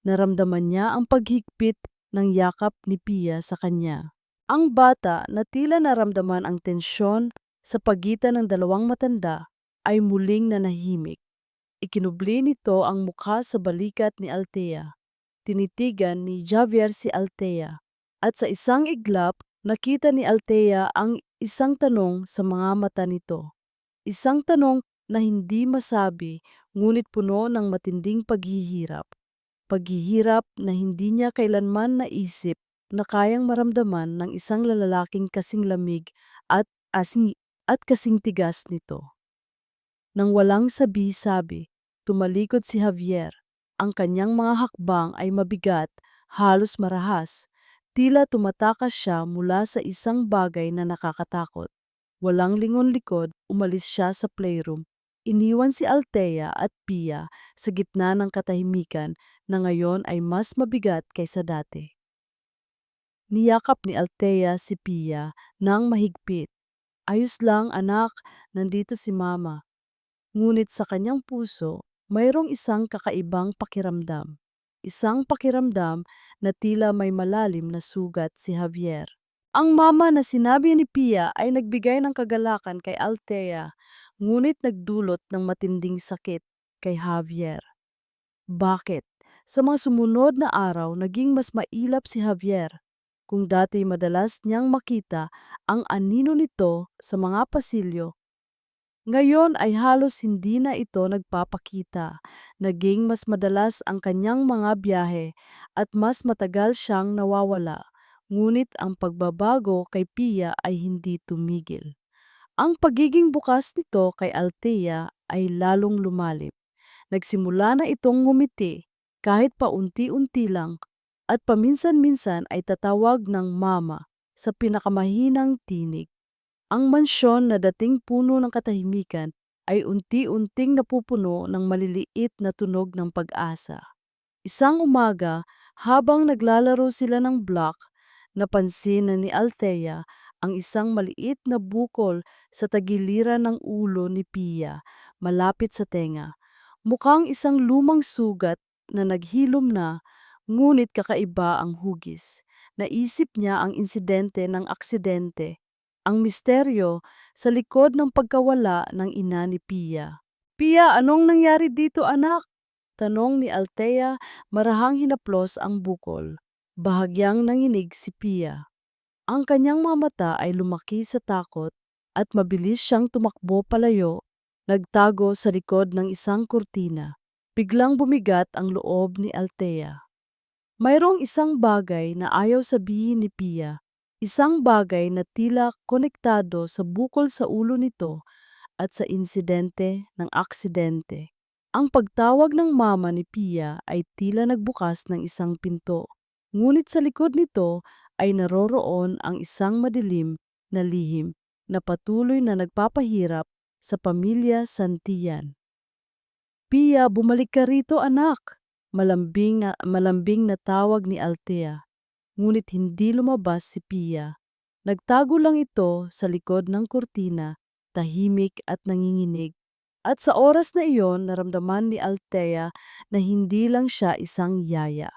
Speaker 1: Naramdaman niya ang paghigpit ng yakap ni Pia sa kanya. Ang bata na tila naramdaman ang tensyon sa pagitan ng dalawang matanda ay muling nanahimik. Ikinubli nito ang mukha sa balikat ni Althea. Tinitigan ni Javier si Althea. At sa isang iglap, nakita ni Althea ang isang tanong sa mga mata nito. Isang tanong na hindi masabi, ngunit puno ng matinding paghihirap. Paghihirap na hindi niya kailanman naisip na kayang maramdaman ng isang lalaking kasing lamig at kasing tigas nito. Nang walang sabi-sabi, tumalikod si Javier. Ang kanyang mga hakbang ay mabigat, halos marahas. Tila tumatakas siya mula sa isang bagay na nakakatakot. Walang lingon-likod, umalis siya sa playroom. Iniwan si Althea at Pia sa gitna ng katahimikan na ngayon ay mas mabigat kaysa dati. Niyakap ni Althea si Pia nang mahigpit. Ayos lang anak, nandito si mama. Ngunit sa kanyang puso, mayroong isang kakaibang pakiramdam. Isang pakiramdam na tila may malalim na sugat si Javier. Ang mama na sinabi ni Pia ay nagbigay ng kagalakan kay Althea, ngunit nagdulot ng matinding sakit kay Javier. Bakit? Sa mga sumunod na araw, naging mas mailap si Javier. Kung dati madalas niyang makita ang anino nito sa mga pasilyo, Ngayon ay halos hindi na ito nagpapakita. Naging mas madalas ang kanyang mga biyahe at mas matagal siyang nawawala. Ngunit ang pagbabago kay Pia ay hindi tumigil. Ang pagiging bukas nito kay Althea ay lalong lumalim. Nagsimula na itong ngumiti kahit paunti-unti lang at paminsan-minsan ay tatawag ng mama sa pinakamahinang tinig. Ang mansyon na dating puno ng katahimikan ay unti-unting napupuno ng maliliit na tunog ng pag-asa. Isang umaga, habang naglalaro sila ng block, napansin na ni Althea ang isang maliit na bukol sa tagiliran ng ulo ni Pia, malapit sa tenga. Mukhang isang lumang sugat na naghilom na, ngunit kakaiba ang hugis. Naisip niya ang insidente ng aksidente, ang misteryo sa likod ng pagkawala ng ina ni Pia. Pia, anong nangyari dito, anak? Tanong ni Althea, marahang hinaplos ang bukol. Bahagyang nanginig si Pia. Ang kanyang mga mata ay lumaki sa takot at mabilis siyang tumakbo palayo, nagtago sa likod ng isang kurtina. Biglang bumigat ang loob ni Althea. Mayroong isang bagay na ayaw sabihin ni Pia, isang bagay na tila konektado sa bukol sa ulo nito at sa insidente ng aksidente. Ang pagtawag ng mama ni Pia ay tila nagbukas ng isang pinto. Ngunit sa likod nito ay naroroon ang isang madilim na lihim na patuloy na nagpapahirap sa pamilya Santillan. Pia, bumalik ka rito, anak. Malambing na tawag ni Althea. Ngunit hindi lumabas si Pia. Nagtago lang ito sa likod ng kurtina, tahimik at nanginginig. At sa oras na iyon, naramdaman ni Althea na hindi lang siya isang yaya.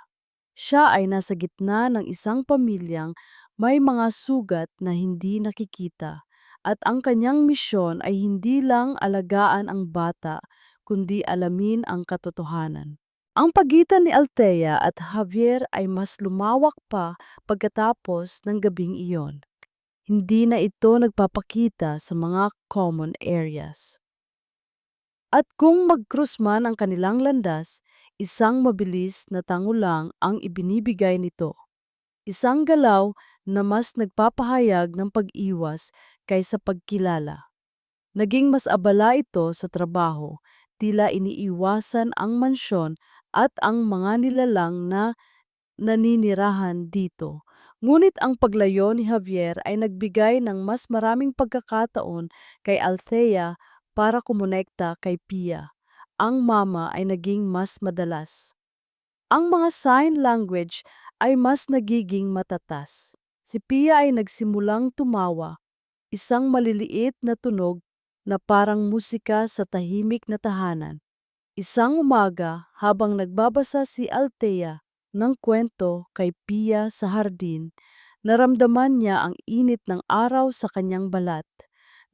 Speaker 1: Siya ay nasa gitna ng isang pamilyang may mga sugat na hindi nakikita. At ang kanyang misyon ay hindi lang alagaan ang bata, kundi alamin ang katotohanan. Ang pagitan ni Althea at Javier ay mas lumawak pa pagkatapos ng gabing iyon. Hindi na ito nagpapakita sa mga common areas. At kung mag-cross man ang kanilang landas, isang mabilis na tango lang ang ibinibigay nito. Isang galaw na mas nagpapahayag ng pag-iwas kaysa pagkilala. Naging mas abala ito sa trabaho, tila iniiwasan ang mansyon at ang mga nilalang na naninirahan dito. Ngunit ang paglayo ni Javier ay nagbigay ng mas maraming pagkakataon kay Althea para kumonekta kay Pia. Ang mama ay naging mas madalas. Ang mga sign language ay mas nagiging matatas. Si Pia ay nagsimulang tumawa, isang maliliit na tunog na parang musika sa tahimik na tahanan. Isang umaga, habang nagbabasa si Althea ng kwento kay Pia sa hardin, naramdaman niya ang init ng araw sa kanyang balat.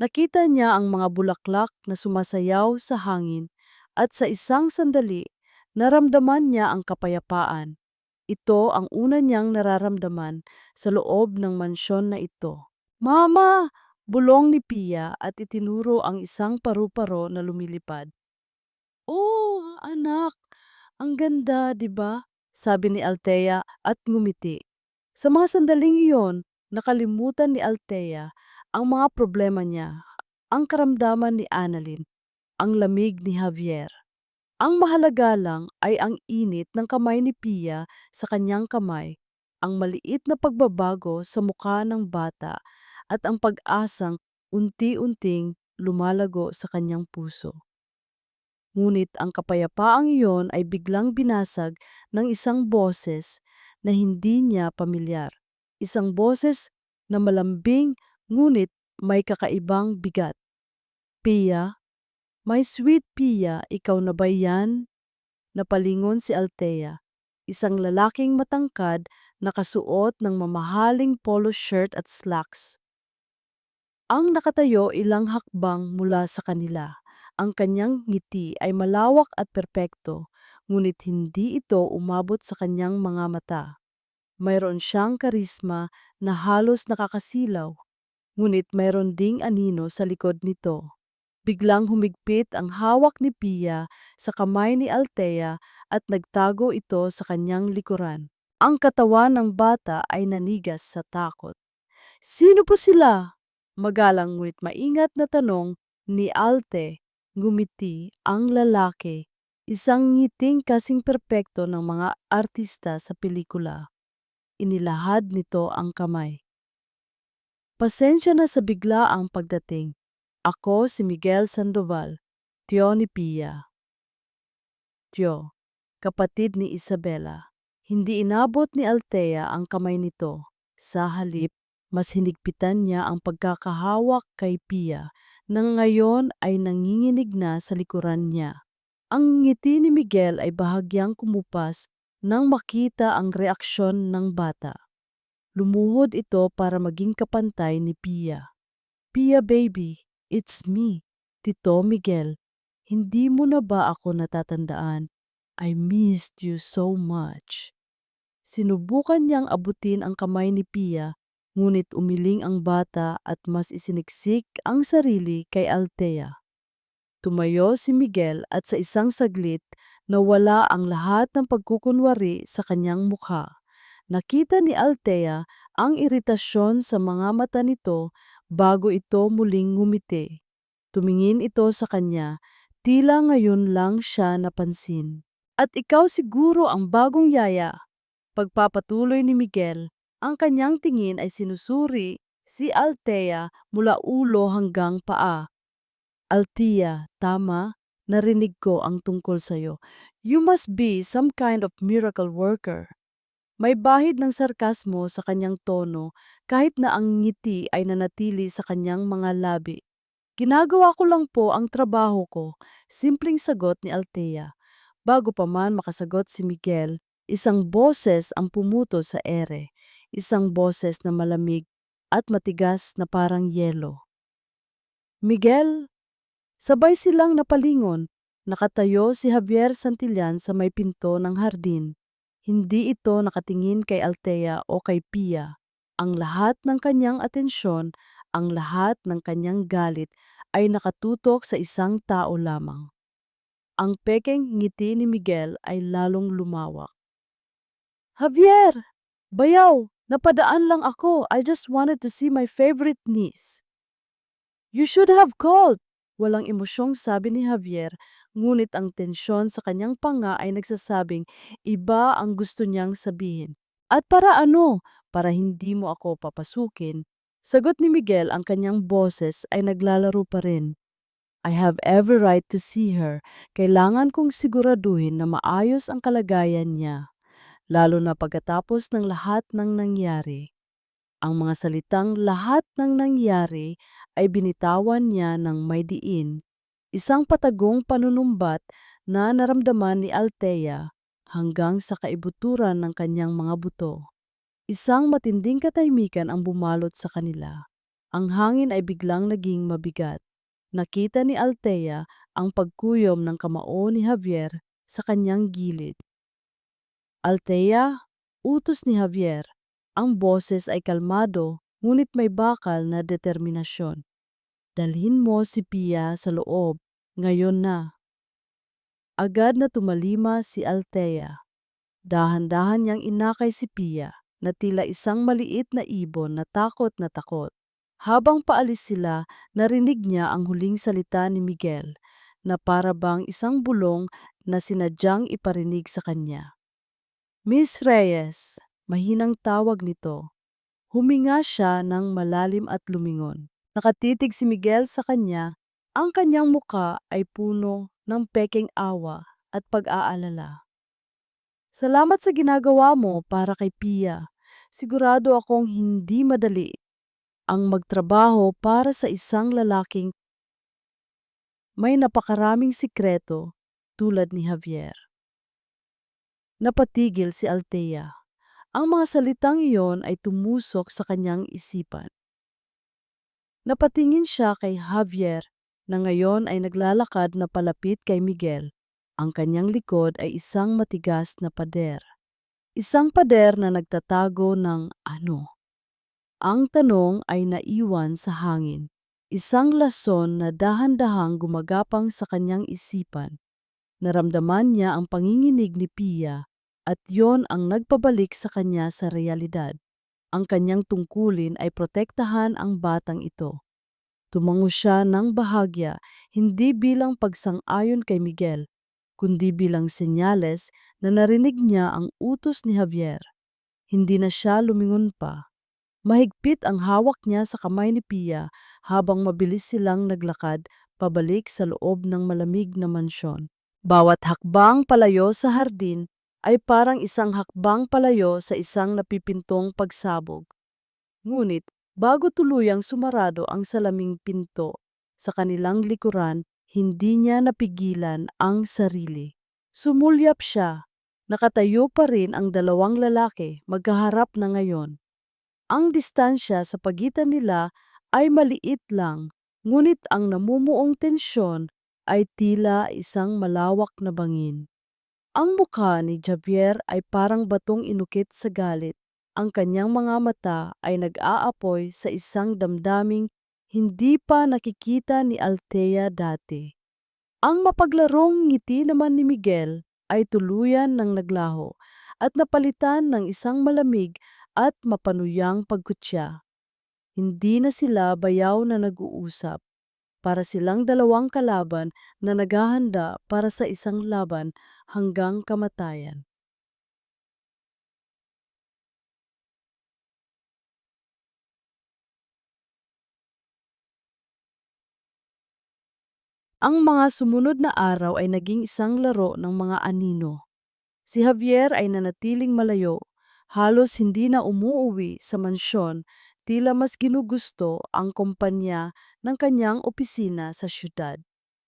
Speaker 1: Nakita niya ang mga bulaklak na sumasayaw sa hangin at sa isang sandali, naramdaman niya ang kapayapaan. Ito ang una niyang nararamdaman sa loob ng mansyon na ito. Mama! Bulong ni Pia at itinuro ang isang paru-paro na lumilipad. Oh, anak, ang ganda, 'di ba? Sabi ni Althea at ngumiti. Sa mga sandaling iyon, nakalimutan ni Althea ang mga problema niya, ang karamdaman ni Annalyn, ang lamig ni Javier. Ang mahalaga lang ay ang init ng kamay ni Pia sa kanyang kamay, ang maliit na pagbabago sa mukha ng bata at ang pag-asang unti-unting lumalago sa kanyang puso. Ngunit ang kapayapaang iyon ay biglang binasag ng isang boses na hindi niya pamilyar. Isang boses na malambing ngunit may kakaibang bigat. Pia, my sweet Pia, ikaw na ba yan? Napalingon si Althea, isang lalaking matangkad nakasuot ng mamahaling polo shirt at slacks. Ang nakatayo ilang hakbang mula sa kanila. Ang kanyang ngiti ay malawak at perpekto, ngunit hindi ito umabot sa kanyang mga mata. Mayroon siyang karisma na halos nakakasilaw, ngunit mayroon ding anino sa likod nito. Biglang humigpit ang hawak ni Pia sa kamay ni Althea at nagtago ito sa kanyang likuran. Ang katawan ng bata ay nanigas sa takot. Sino po sila? Magalang ngunit maingat na tanong ni Alte. Ngumiti ang lalaki, isang ngiting kasing perpekto ng mga artista sa pelikula. Inilahad nito ang kamay. Pasensya na sa biglaang pagdating. Ako si Miguel Sandoval, tiyo ni Pia. Tiyo, kapatid ni Isabela. Hindi inabot ni Althea ang kamay nito. Sa halip, mas hinigpitan niya ang pagkakahawak kay Pia na ngayon ay nanginginig na sa likuran niya. Ang ngiti ni Miguel ay bahagyang kumupas nang makita ang reaksyon ng bata. Lumuhod ito para maging kapantay ni Pia. Pia baby, it's me, Tito Miguel. Hindi mo na ba ako natatandaan? I missed you so much. Sinubukan niyang abutin ang kamay ni Pia, ngunit umiling ang bata at mas isiniksik ang sarili kay Althea. Tumayo si Miguel at sa isang saglit, nawala ang lahat ng pagkukunwari sa kanyang mukha. Nakita ni Althea ang iritasyon sa mga mata nito bago ito muling ngumiti. Tumingin ito sa kanya, tila ngayon lang siya napansin. At ikaw siguro ang bagong yaya. Pagpapatuloy ni Miguel, ang kanyang tingin ay sinusuri si Althea mula ulo hanggang paa. Althea, tama, narinig ko ang tungkol sa'yo. You must be some kind of miracle worker. May bahid ng sarkasmo sa kanyang tono kahit na ang ngiti ay nanatili sa kanyang mga labi. Ginagawa ko lang po ang trabaho ko, simpleng sagot ni Althea. Bago pa man makasagot si Miguel, isang boses ang pumuto sa ere, isang boses na malamig at matigas na parang yelo. Miguel, sabay silang napalingon. Nakatayo si Javier Santillan sa may pinto ng hardin. Hindi ito nakatingin kay Althea o kay Pia. Ang lahat ng kanyang atensyon, ang lahat ng kanyang galit ay nakatutok sa isang tao lamang. Ang pekeng ngiti ni Miguel ay lalong lumawak. Javier! Bayaw! Napadaan lang ako. I just wanted to see my favorite niece. You should have called! Walang emosyong sabi ni Javier, ngunit ang tensyon sa kanyang panga ay nagsasabing iba ang gusto niyang sabihin. At para ano? Para hindi mo ako papasukin. Sagot ni Miguel, ang kanyang boses ay naglalaro pa rin. I have every right to see her. Kailangan kong siguraduhin na maayos ang kalagayan niya, lalo na pagkatapos ng lahat ng nangyari. Ang mga salitang lahat ng nangyari ay binitawan niya ng may diin, isang patagong panunumbat na naramdaman ni Althea hanggang sa kaibuturan ng kanyang mga buto. Isang matinding katahimikan ang bumalot sa kanila. Ang hangin ay biglang naging mabigat. Nakita ni Althea ang pagkuyom ng kamao ni Javier sa kanyang gilid. Althea, utos ni Javier. Ang boses ay kalmado, ngunit may bakal na determinasyon. Dalhin mo si Pia sa loob, ngayon na. Agad na tumalima si Althea. Dahan-dahan niyang inakay si Pia na tila isang maliit na ibon na takot na takot. Habang paalis sila, narinig niya ang huling salita ni Miguel na para bang isang bulong na sinadyang iparinig sa kanya. Miss Reyes, mahinang tawag nito. Huminga siya ng malalim at lumingon. Nakatitig si Miguel sa kanya, ang kanyang muka ay puno ng pekeng awa at pag-aalala. Salamat sa ginagawa mo para kay Pia. Sigurado akong hindi madali ang magtrabaho para sa isang lalaking may napakaraming sikreto tulad ni Javier. Napatigil si Althea. Ang mga salitang iyon ay tumusok sa kanyang isipan. Napatingin siya kay Javier na ngayon ay naglalakad na palapit kay Miguel. Ang kanyang likod ay isang matigas na pader. Isang pader na nagtatago ng ano. Ang tanong ay naiwan sa hangin. Isang lason na dahan-dahang gumagapang sa kanyang isipan. Naramdaman niya ang panginginig ni Pia at yon ang nagpabalik sa kanya sa realidad. Ang kanyang tungkulin ay protektahan ang batang ito. Tumango siya ng bahagya, hindi bilang pagsang-ayon kay Miguel, kundi bilang senyales na narinig niya ang utos ni Javier. Hindi na siya lumingon pa. Mahigpit ang hawak niya sa kamay ni Pia habang mabilis silang naglakad pabalik sa loob ng malamig na mansyon. Bawat hakbang palayo sa hardin ay parang isang hakbang palayo sa isang napipintong pagsabog. Ngunit bago tuluyang sumarado ang salaming pinto sa kanilang likuran, hindi niya napigilan ang sarili. Sumulyap siya. Nakatayo pa rin ang dalawang lalaki, magkaharap na ngayon. Ang distansya sa pagitan nila ay maliit lang, ngunit ang namumuong tensyon ay tila isang malawak na bangin. Ang mukha ni Javier ay parang batong inukit sa galit. Ang kanyang mga mata ay nag-aapoy sa isang damdaming hindi pa nakikita ni Althea dati. Ang mapaglarong ngiti naman ni Miguel ay tuluyan ng naglaho at napalitan ng isang malamig at mapanuyang pagkutya. Hindi na sila bayaw na nag-uusap. Para silang dalawang kalaban na naghahanda para sa isang laban hanggang kamatayan. Ang mga sumunod na araw ay naging isang laro ng mga anino. Si Javier ay nanatiling malayo, halos hindi na umuuwi sa mansyon, tila mas ginugusto ang kumpanya ng kanyang opisina sa syudad.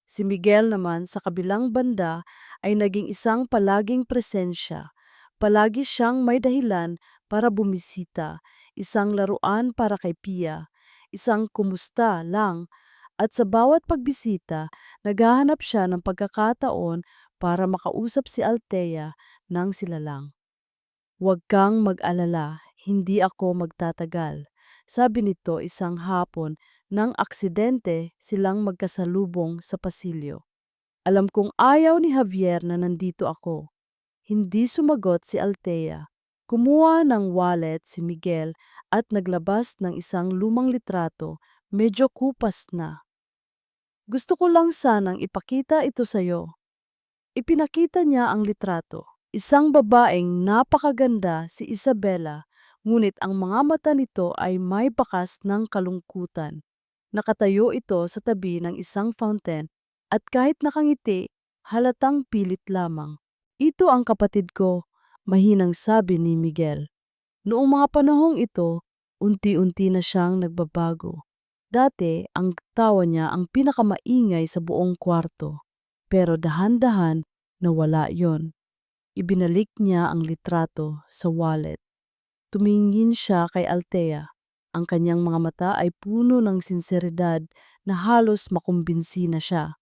Speaker 1: Si Miguel naman sa kabilang banda ay naging isang palaging presensya. Palagi siyang may dahilan para bumisita, isang laruan para kay Pia, isang kumusta lang, at sa bawat pagbisita, naghahanap siya ng pagkakataon para makausap si Althea nang sila lang. "Huwag kang mag-alala, hindi ako magtatagal," sabi nito isang hapon nang aksidente silang magkasalubong sa pasilyo. "Alam kong ayaw ni Javier na nandito ako." Hindi sumagot si Althea. Kumuha ng wallet si Miguel at naglabas ng isang lumang litrato, medyo kupas na. "Gusto ko lang sanang ipakita ito sa'yo." Ipinakita niya ang litrato. Isang babaeng napakaganda si Isabela, ngunit ang mga mata nito ay may bakas ng kalungkutan. Nakatayo ito sa tabi ng isang fountain at kahit nakangiti, halatang pilit lamang. "Ito ang kapatid ko," mahinang sabi ni Miguel. Noong mga panahong ito, unti-unti na siyang nagbabago. Dati, ang tawa niya ang pinakamaingay sa buong kwarto. Pero dahan-dahan, nawala yon. Ibinalik niya ang litrato sa wallet. Tumingin siya kay Althea. Ang kanyang mga mata ay puno ng sinseridad na halos makumbinsi na siya.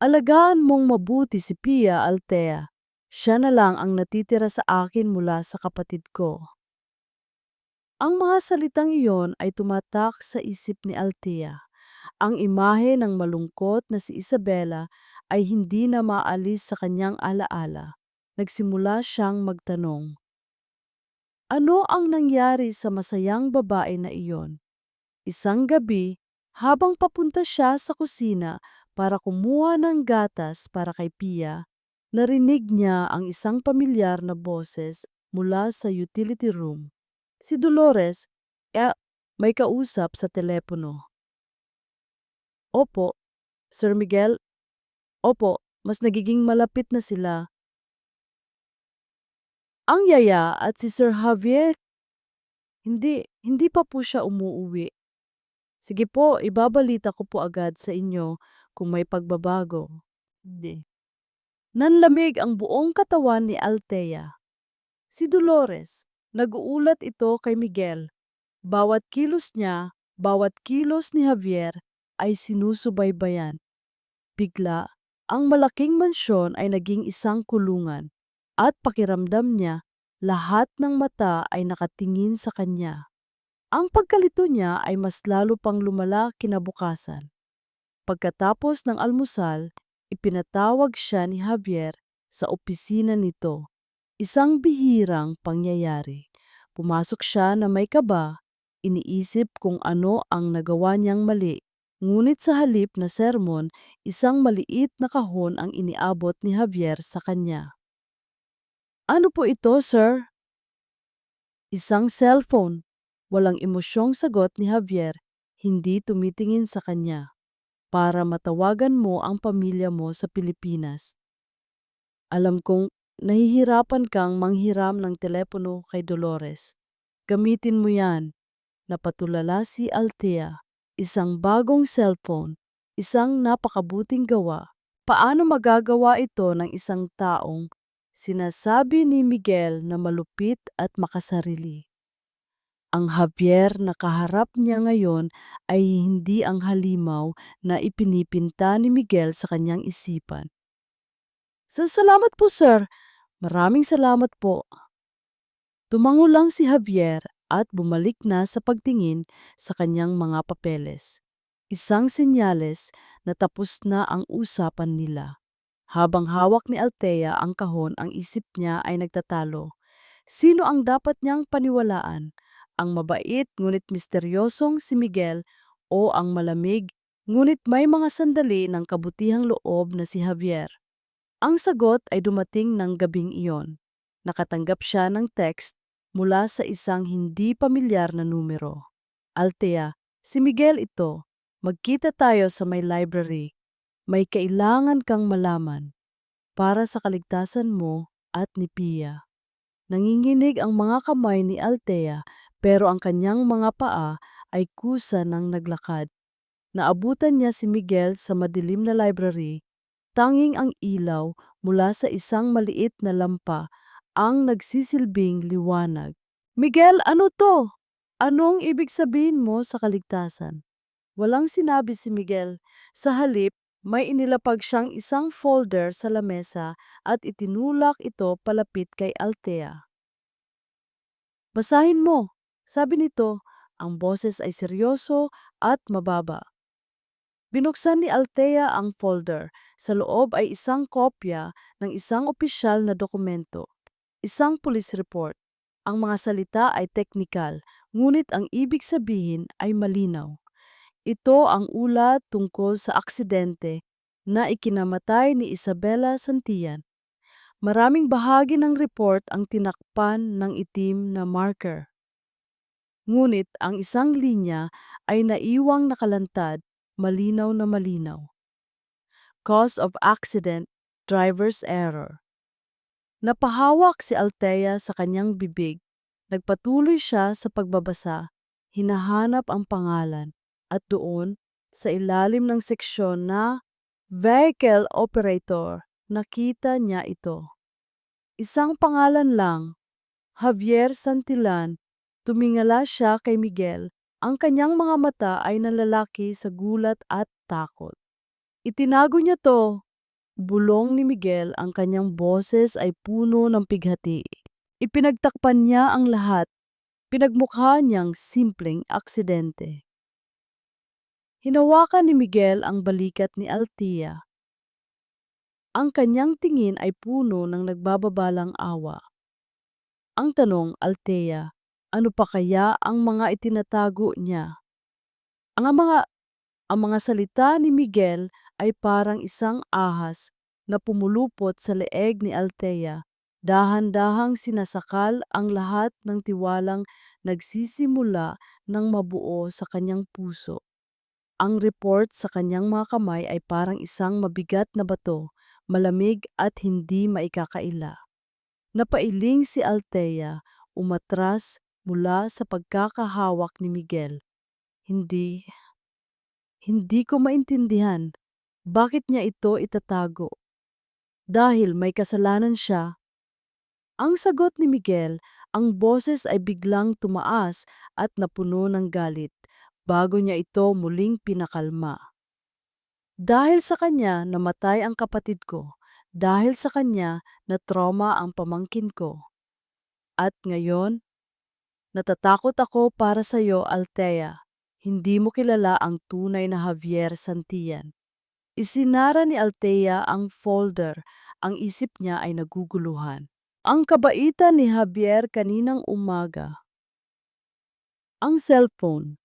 Speaker 1: "Alagaan mong mabuti si Pia, Althea. Siya na lang ang natitira sa akin mula sa kapatid ko." Ang mga salitang iyon ay tumatak sa isip ni Althea. Ang imahe ng malungkot na si Isabela ay hindi na maalis sa kanyang alaala. Nagsimula siyang magtanong, ano ang nangyari sa masayang babae na iyon? Isang gabi, habang papunta siya sa kusina para kumuha ng gatas para kay Pia, narinig niya ang isang pamilyar na boses mula sa utility room. Si Dolores, may kausap sa telepono. "Opo, Sir Miguel, opo, mas nagiging malapit na sila. Ang yaya at si Sir Javier, hindi pa po siya umuuwi. Sige po, ibabalita ko po agad sa inyo kung may pagbabago." Hindi. Nanlamig ang buong katawan ni Althea. Si Dolores, nag-uulat ito kay Miguel. Bawat kilos niya, bawat kilos ni Javier ay sinusubaybayan. Bigla, ang malaking mansyon ay naging isang kulungan at pakiramdam niya lahat ng mata ay nakatingin sa kanya. Ang pagkalito niya ay mas lalo pang lumala kinabukasan. Pagkatapos ng almusal, ipinatawag siya ni Javier sa opisina nito. Isang bihirang pangyayari. Pumasok siya na may kaba, iniisip kung ano ang nagawa niyang mali. Ngunit sa halip na sermon, isang maliit na kahon ang iniabot ni Javier sa kanya. Ano po ito, sir? Isang cellphone. Walang emosyong sagot ni Javier, hindi tumitingin sa kanya. Para matawagan mo ang pamilya mo sa Pilipinas. Alam kong nahihirapan kang manghiram ng telepono kay Dolores. Gamitin mo yan. Napatulala si Althea. Isang bagong cellphone, isang napakabuting gawa. Paano magagawa ito ng isang taong sinasabi ni Miguel na malupit at makasarili? Ang Javier na kaharap niya ngayon ay hindi ang halimaw na ipinipinta ni Miguel sa kanyang isipan. Salamat po, sir. Maraming salamat po. Tumango lang si Javier at bumalik na sa pagtingin sa kanyang mga papeles. Isang senyales na tapos na ang usapan nila. Habang hawak ni Althea ang kahon, ang isip niya ay nagtatalo. Sino ang dapat niyang paniwalaan? Ang mabait ngunit misteryosong si Miguel o ang malamig ngunit may mga sandali ng kabutihang loob na si Javier? Ang sagot ay dumating ng gabing iyon. Nakatanggap siya ng text mula sa isang hindi pamilyar na numero. Althea, si Miguel ito. Magkita tayo sa may library. May kailangan kang malaman para sa kaligtasan mo at ni Pia. Nanginginig ang mga kamay ni Althea pero ang kanyang mga paa ay kusa ng naglakad. Naabutan niya si Miguel sa madilim na library. Tanging ang ilaw mula sa isang maliit na lampa ang nagsisilbing liwanag. Miguel, ano to? Anong ibig sabihin mo sa kaligtasan? Walang sinabi si Miguel. Sa halip, may inilapag siyang isang folder sa lamesa at itinulak ito palapit kay Althea. Basahin mo, sabi nito. Ang boses ay seryoso at mababa. Binuksan ni Althea ang folder. Sa loob ay isang kopya ng isang opisyal na dokumento. Isang police report. Ang mga salita ay teknikal, ngunit ang ibig sabihin ay malinaw. Ito ang ulat tungkol sa aksidente na ikinamatay ni Isabela Santillan. Maraming bahagi ng report ang tinakpan ng itim na marker. Ngunit ang isang linya ay naiwang nakalantad, malinaw na malinaw. Cause of accident, driver's error. Napahawak si Althea sa kanyang bibig. Nagpatuloy siya sa pagbabasa. Hinahanap ang pangalan. At doon, sa ilalim ng seksyon na Vehicle Operator, nakita niya ito. Isang pangalan lang, Javier Santillan. Tumingala siya kay Miguel. Ang kanyang mga mata ay nalalaki sa gulat at takot. Itinago niya to. Bulong ni Miguel, ang kanyang boses ay puno ng pighati. Ipinagtakpan niya ang lahat. Pinagmukha niyang simpleng aksidente. Hinawakan ni Miguel ang balikat ni Althea. Ang kanyang tingin ay puno ng nagbababalang awa. Ang tanong, Althea, ano pa kaya ang mga itinatago niya? Ang mga salita ni Miguel ay parang isang ahas na pumulupot sa leeg ni Althea. Dahan-dahang sinasakal ang lahat ng tiwalang nagsisimula ng mabuo sa kanyang puso. Ang report sa kanyang mga kamay ay parang isang mabigat na bato, malamig at hindi maikakaila. Napailing si Althea, umatras mula sa pagkakahawak ni Miguel. Hindi ko maintindihan bakit niya ito itatago. Dahil may kasalanan siya. Ang sagot ni Miguel, ang boses ay biglang tumaas at napuno ng galit bago niya ito muling pinakalma. Dahil sa kanya namatay ang kapatid ko. Dahil sa kanya na trauma ang pamangkin ko. At ngayon, Natatakot ako para sa'yo, Althea. Hindi mo kilala ang tunay na Javier Santillan. Isinara ni Althea ang folder. Ang isip niya ay naguguluhan. Ang kabaitan ni Javier kaninang umaga. Ang cellphone.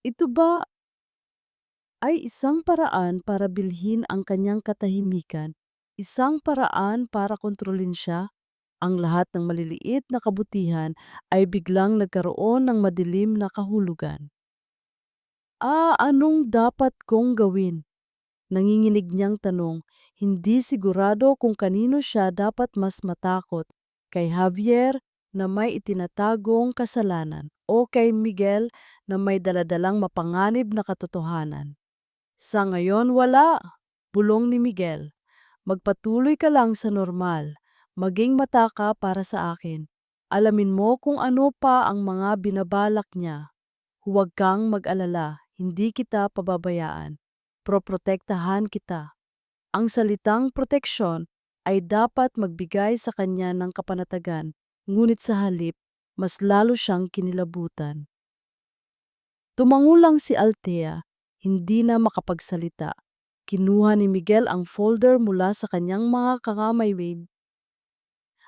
Speaker 1: Ito ba ay isang paraan para bilhin ang kanyang katahimikan? Isang paraan para kontrolin siya? Ang lahat ng maliliit na kabutihan ay biglang nagkaroon ng madilim na kahulugan. Anong dapat kong gawin? Nanginginig niyang tanong, hindi sigurado kung kanino siya dapat mas matakot, kay Javier na may itinatagong kasalanan o kay Miguel na may daladalang mapanganib na katotohanan. Sa ngayon wala, bulong ni Miguel. Magpatuloy ka lang sa normal, maging mata ka para sa akin. Alamin mo kung ano pa ang mga binabalak niya. Huwag kang mag-alala, hindi kita pababayaan. Proprotektahan kita. Ang salitang proteksyon ay dapat magbigay sa kanya ng kapanatagan, ngunit sa halip, mas lalo siyang kinilabutan. Tumango lang si Althea, hindi na makapagsalita. Kinuha ni Miguel ang folder mula sa kanyang mga kakamay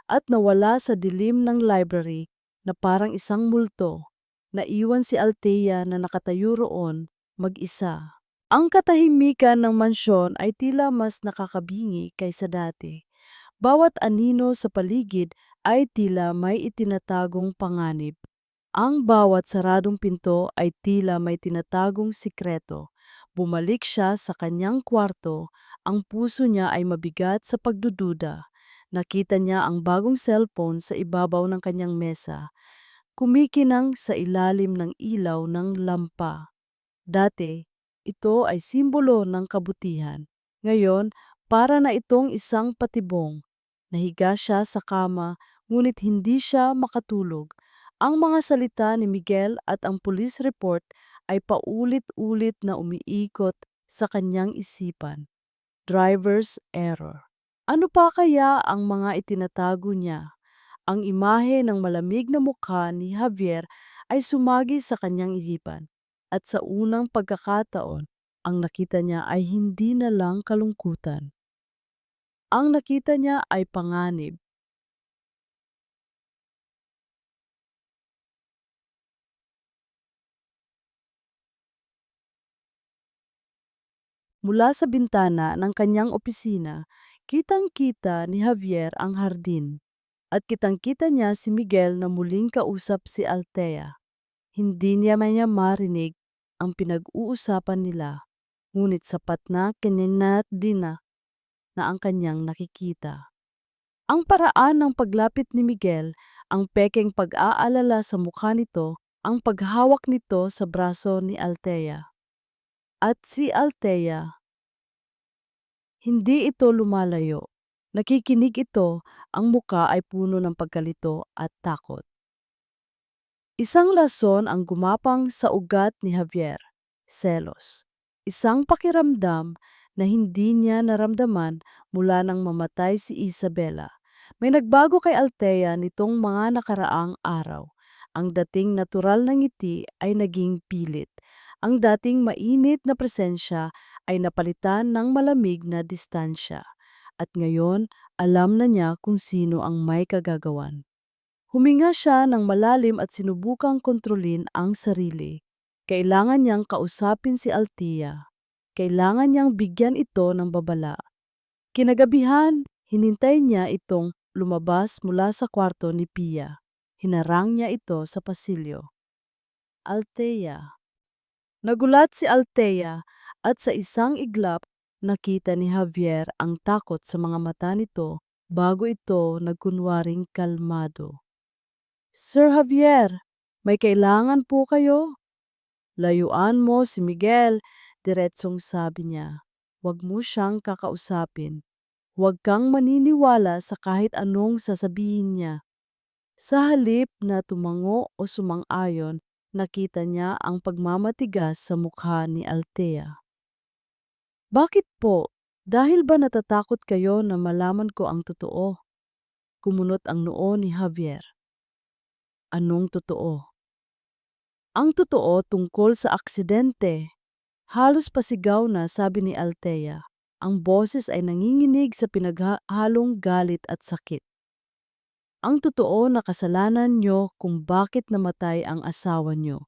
Speaker 1: at nawala sa dilim ng library na parang isang multo. Naiwan si Althea na nakatayo roon, mag-isa. Ang katahimikan ng mansyon ay tila mas nakakabingi kaysa dati. Bawat anino sa paligid ay tila may itinatagong panganib. Ang bawat saradong pinto ay tila may tinatagong sikreto. Bumalik siya sa kanyang kwarto, ang puso niya ay mabigat sa pagdududa. Nakita niya ang bagong cellphone sa ibabaw ng kanyang mesa, kumikinang sa ilalim ng ilaw ng lampa. Dati, ito ay simbolo ng kabutihan. Ngayon, para na itong isang patibong. Nahiga siya sa kama, ngunit hindi siya makatulog. Ang mga salita ni Miguel at ang police report ay paulit-ulit na umiikot sa kanyang isipan. Driver's error. Ano pa kaya ang mga itinatago niya? Ang imahe ng malamig na mukha ni Javier ay sumagi sa kanyang isipan. At sa unang pagkakataon, ang nakita niya ay hindi na lang kalungkutan. Ang nakita niya ay panganib. Mula sa bintana ng kanyang opisina, kitang-kita ni Javier ang hardin. At kitang-kita niya si Miguel na muling kausap si Althea. Hindi niya marinig ang pinag-uusapan nila, ngunit sapat na kanina din na ang kanyang nakikita. Ang paraan ng paglapit ni Miguel, ang pekeng pag-aalala sa mukha nito, ang paghawak nito sa braso ni Althea. At si Althea, hindi ito lumalayo. Nakikinig ito, ang muka ay puno ng pagkalito at takot. Isang lason ang gumapang sa ugat ni Javier, selos. Isang pakiramdam na hindi niya naramdaman mula nang mamatay si Isabela. May nagbago kay Althea nitong mga nakaraang araw. Ang dating natural na ngiti ay naging pilit. Ang dating mainit na presensya ay napalitan ng malamig na distansya. At ngayon, alam na niya kung sino ang may kagagawan. Huminga siya ng malalim at sinubukang kontrolin ang sarili. Kailangan niyang kausapin si Althea. Kailangan niyang bigyan ito ng babala. Kinagabihan, hinintay niya itong lumabas mula sa kwarto ni Pia. Hinarang niya ito sa pasilyo. Althea. Nagulat si Althea at sa isang iglap, nakita ni Javier ang takot sa mga mata nito bago ito nagkunwaring kalmado. Sir Javier, may kailangan po kayo? Layuan mo si Miguel, diretsong sabi niya. Huwag mo siyang kakausapin. Huwag kang maniniwala sa kahit anong sasabihin niya. Sa halip na tumango o sumang-ayon, nakita niya ang pagmamatigas sa mukha ni Althea. Bakit po? Dahil ba natatakot kayo na malaman ko ang totoo? Kumunot ang noo ni Javier. Anong totoo? Ang totoo tungkol sa aksidente. Halos pasigaw na, sabi ni Althea. Ang boses ay nanginginig sa pinaghalong galit at sakit. Ang totoo na kasalanan nyo kung bakit namatay ang asawa nyo.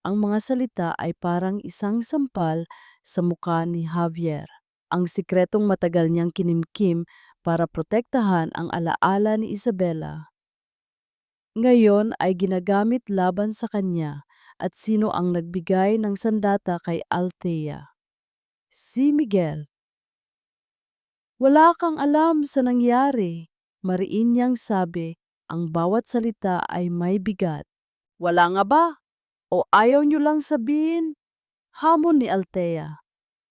Speaker 1: Ang mga salita ay parang isang sampal sa mukha ni Javier. Ang sikretong matagal niyang kinimkim para protektahan ang alaala ni Isabela. Ngayon ay ginagamit laban sa kanya at sino ang nagbigay ng sandata kay Althea. Si Miguel. Wala kang alam sa nangyari. Mariin niyang sabi, ang bawat salita ay may bigat. Wala nga ba? O ayaw niyo lang sabihin? Hamon ni Althea.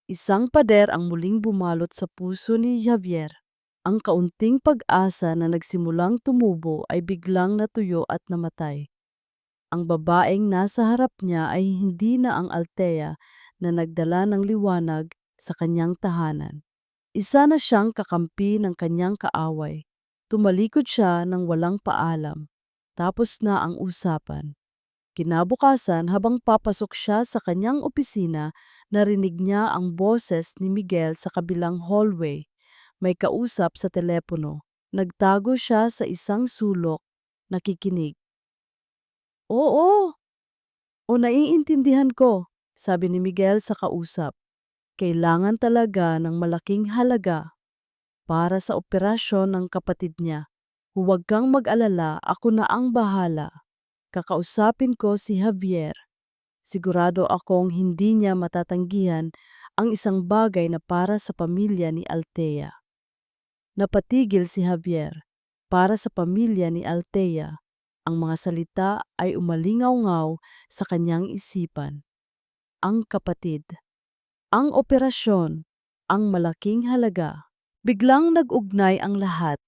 Speaker 1: Isang pader ang muling bumalot sa puso ni Javier. Ang kaunting pag-asa na nagsimulang tumubo ay biglang natuyo at namatay. Ang babaeng nasa harap niya ay hindi na ang Althea na nagdala ng liwanag sa kanyang tahanan. Isa na siyang kakampi ng kanyang kaaway. Tumalikod siya ng walang paalam. Tapos na ang usapan. Kinabukasan, habang papasok siya sa kanyang opisina, narinig niya ang boses ni Miguel sa kabilang hallway. May kausap sa telepono. Nagtago siya sa isang sulok, nakikinig. Oo, o naiintindihan ko, sabi ni Miguel sa kausap. Kailangan talaga ng malaking halaga para sa operasyon ng kapatid niya. Huwag kang mag-alala, ako na ang bahala. Kakausapin ko si Javier. Sigurado akong hindi niya matatanggihan ang isang bagay na para sa pamilya ni Althea. Napatigil si Javier. Para sa pamilya ni Althea, ang mga salita ay umalingaw-ngaw sa kanyang isipan. Ang kapatid. Ang operasyon. Ang malaking halaga. Biglang nag-ugnay ang lahat.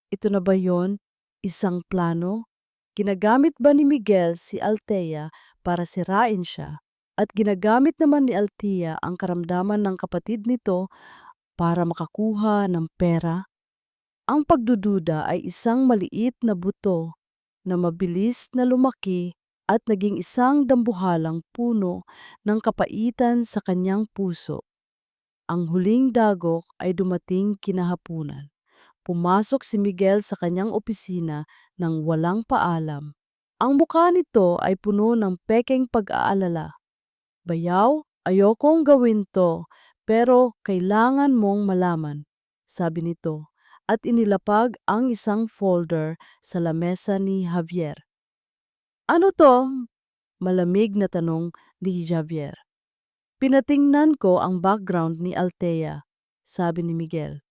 Speaker 1: Ito na ba yon? Isang plano? Ginagamit ba ni Miguel si Althea para sirain siya? At ginagamit naman ni Althea ang karamdaman ng kapatid nito para makakuha ng pera? Ang pagdududa ay isang maliit na buto na mabilis na lumaki at naging isang dambuhalang puno ng kapaitan sa kanyang puso. Ang huling dagok ay dumating kinahapunan. Pumasok si Miguel sa kanyang opisina nang walang paalam. Ang mukha nito ay puno ng pekeng pag-aalala. Bayaw, ayokong gawin to, pero kailangan mong malaman, sabi nito, at inilapag ang isang folder sa lamesa ni Javier. Ano to? Malamig na tanong ni Javier. Pinatingnan ko ang background ni Althea, sabi ni Miguel,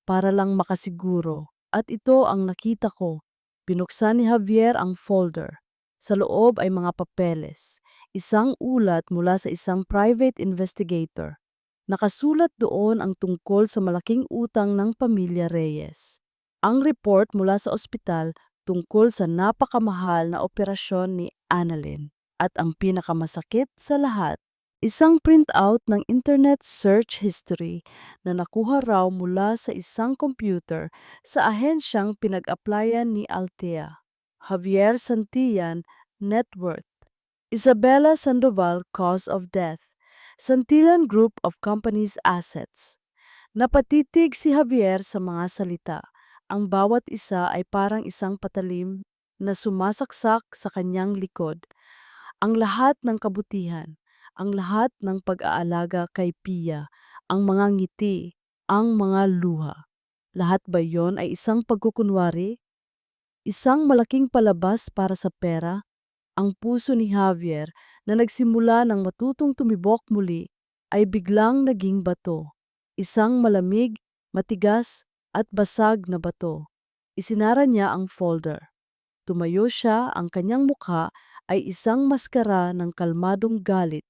Speaker 1: para lang makasiguro. At ito ang nakita ko. Binuksan ni Javier ang folder. Sa loob ay mga papeles. Isang ulat mula sa isang private investigator. Nakasulat doon ang tungkol sa malaking utang ng pamilya Reyes. Ang report mula sa ospital tungkol sa napakamahal na operasyon ni Annalyn. At ang pinakamasakit sa lahat, isang printout ng internet search history na nakuha raw mula sa isang computer sa ahensyang pinag-applyan ni Althea. Javier Santillan, net worth. Isabela Sandoval, cause of death. Santillan Group of Companies assets. Napatitig si Javier sa mga salita. Ang bawat isa ay parang isang patalim na sumasaksak sa kanyang likod. Ang lahat ng kabutihan, ang lahat ng pag-aalaga kay Pia, ang mga ngiti, ang mga luha. Lahat ba yon ay isang pagkukunwari? Isang malaking palabas para sa pera? Ang puso ni Javier na nagsimula ng matutong tumibok muli ay biglang naging bato. Isang malamig, matigas at basag na bato. Isinara niya ang folder. Tumayo siya, ang kanyang mukha ay isang maskara ng kalmadong galit.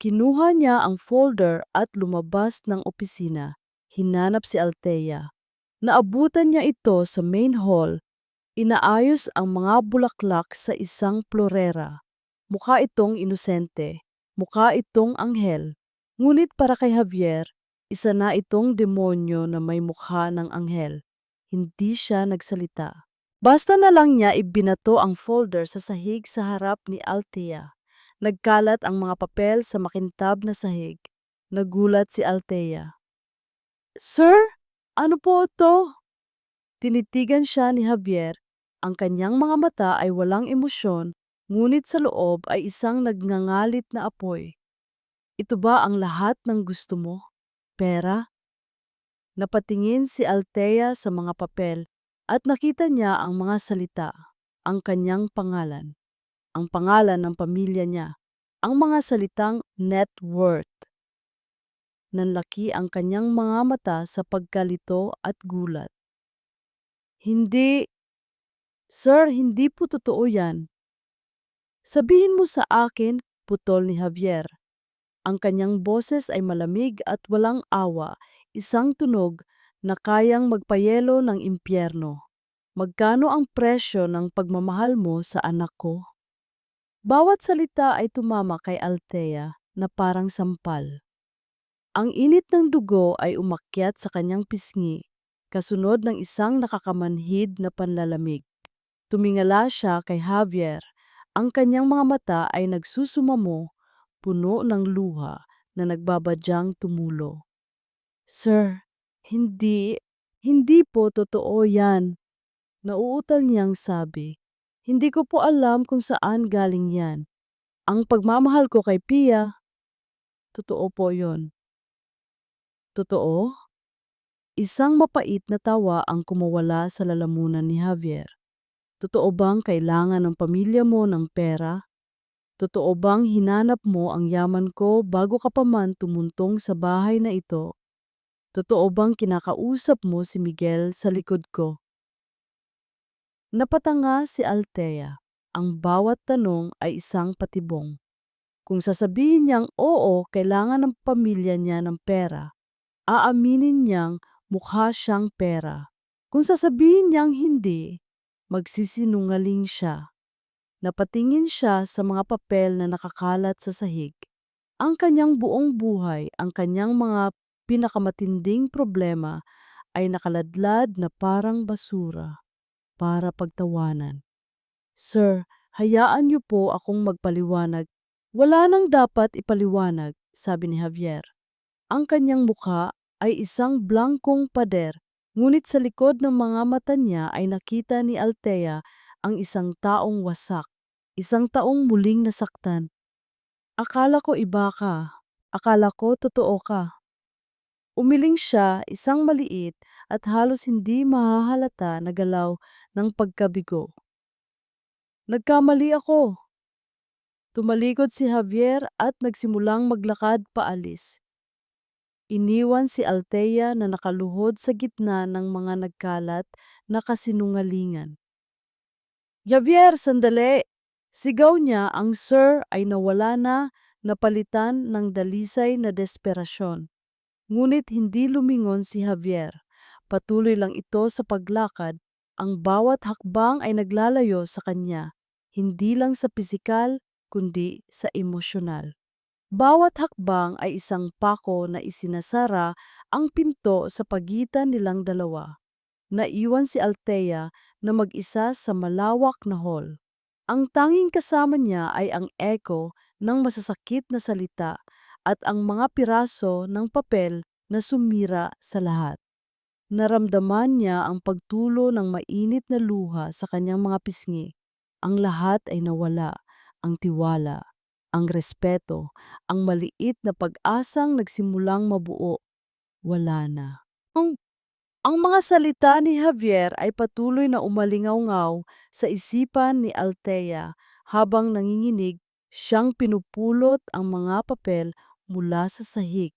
Speaker 1: Kinuha niya ang folder at lumabas ng opisina. Hinanap si Althea. Naabutan niya ito sa main hall. Inaayos ang mga bulaklak sa isang florera. Mukha itong inosente. Mukha itong anghel. Ngunit para kay Javier, isa na itong demonyo na may mukha ng anghel. Hindi siya nagsalita. Basta na lang niya ibinato ang folder sa sahig sa harap ni Althea. Nagkalat ang mga papel sa makintab na sahig. Nagulat si Althea. Sir, ano po ito? Tinitigan siya ni Javier. Ang kanyang mga mata ay walang emosyon, ngunit sa loob ay isang nagngangalit na apoy. Ito ba ang lahat ng gusto mo? Pera? Napatingin si Althea sa mga papel at nakita niya ang mga salita, ang kanyang pangalan, ang pangalan ng pamilya niya, ang mga salitang net worth. Nanlaki ang kanyang mga mata sa pagkalito at gulat. Hindi, sir, hindi po totoo yan. Sabihin mo sa akin, putol ni Javier. Ang kanyang boses ay malamig at walang awa, isang tunog na kayang magpayelo ng impyerno. Magkano ang presyo ng pagmamahal mo sa anak ko? Bawat salita ay tumama kay Althea na parang sampal. Ang init ng dugo ay umakyat sa kanyang pisngi, kasunod ng isang nakakamanhid na panlalamig. Tumingala siya kay Javier. Ang kanyang mga mata ay nagsusumamo, puno ng luha na nagbabadyang tumulo. Sir, hindi, hindi po totoo yan. Nauutal niyang sabi. Hindi ko po alam kung saan galing yan. Ang pagmamahal ko kay Pia, totoo po yon. Totoo? Isang mapait na tawa ang kumawala sa lalamunan ni Javier. Totoo bang kailangan ng pamilya mo ng pera? Totoo bang hinanap mo ang yaman ko bago ka pa man tumuntong sa bahay na ito? Totoo bang kinakausap mo si Miguel sa likod ko? Napatanga si Althea. Ang bawat tanong ay isang patibong. Kung sasabihin niyang oo, kailangan ng pamilya niya ng pera, aaminin niyang mukha siyang pera. Kung sasabihin niyang hindi, magsisinungaling siya. Napatingin siya sa mga papel na nakakalat sa sahig. Ang kanyang buong buhay, ang kanyang mga pinakamatinding problema ay nakaladlad na parang basura para pagtawanan. Sir, hayaan niyo po akong magpaliwanag. Wala nang dapat ipaliwanag, sabi ni Javier. Ang kanyang mukha ay isang blankong pader, ngunit sa likod ng mga mata niya ay nakita ni Althea ang isang taong wasak, isang taong muling nasaktan. Akala ko iba ka. Akala ko totoo ka. Umiling siya, isang maliit at halos hindi mahahalata na galaw ng pagkabigo. Nagkamali ako. Tumalikod si Javier at nagsimulang maglakad paalis. Iniwan si Althea na nakaluhod sa gitna ng mga nagkalat na kasinungalingan. Javier, sandali! Sigaw niya, ang sir ay nawala na, napalitan ng dalisay na desperasyon. Ngunit hindi lumingon si Javier. Patuloy lang ito sa paglakad. Ang bawat hakbang ay naglalayo sa kanya, hindi lang sa pisikal, kundi sa emosyonal. Bawat hakbang ay isang pako na isinasara ang pinto sa pagitan nilang dalawa. Naiwan si Althea na mag-isa sa malawak na hall. Ang tanging kasama niya ay ang echo ng masasakit na salita at ang mga piraso ng papel na sumira sa lahat. Naramdaman niya ang pagtulo ng mainit na luha sa kanyang mga pisngi. Ang lahat ay nawala, ang tiwala, ang respeto, ang maliit na pag-asang nagsimulang mabuo, wala na. Ang mga salita ni Javier ay patuloy na umalingaw-ngaw sa isipan ni Althea habang nanginginig siyang pinupulot ang mga papel mula sa sahig.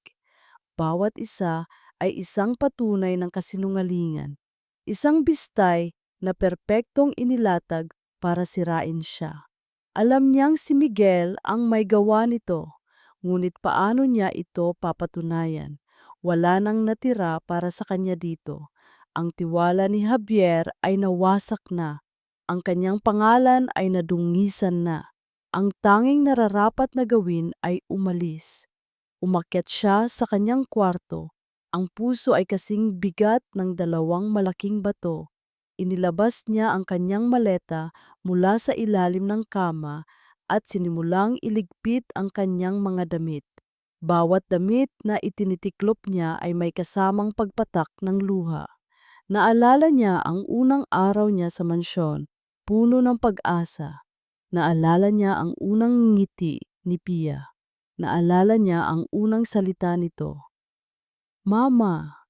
Speaker 1: Bawat isa ay isang patunay ng kasinungalingan, isang bistay na perpektong inilatag para sirain siya. Alam niyang si Miguel ang may gawa nito, ngunit paano niya ito papatunayan? Wala nang natira para sa kanya dito. Ang tiwala ni Javier ay nawasak na. Ang kanyang pangalan ay nadungisan na. Ang tanging nararapat na gawin ay umalis. Umakyat siya sa kanyang kwarto. Ang puso ay kasing bigat ng dalawang malaking bato. inilabas niya ang kanyang maleta mula sa ilalim ng kama at sinimulang iligpit ang kanyang mga damit. Bawat damit na itinitiklop niya ay may kasamang pagpatak ng luha. Naalala niya ang unang araw niya sa mansyon, puno ng pag-asa. Naalala niya ang unang ngiti ni Pia. Naalala niya ang unang salita nito, "Mama."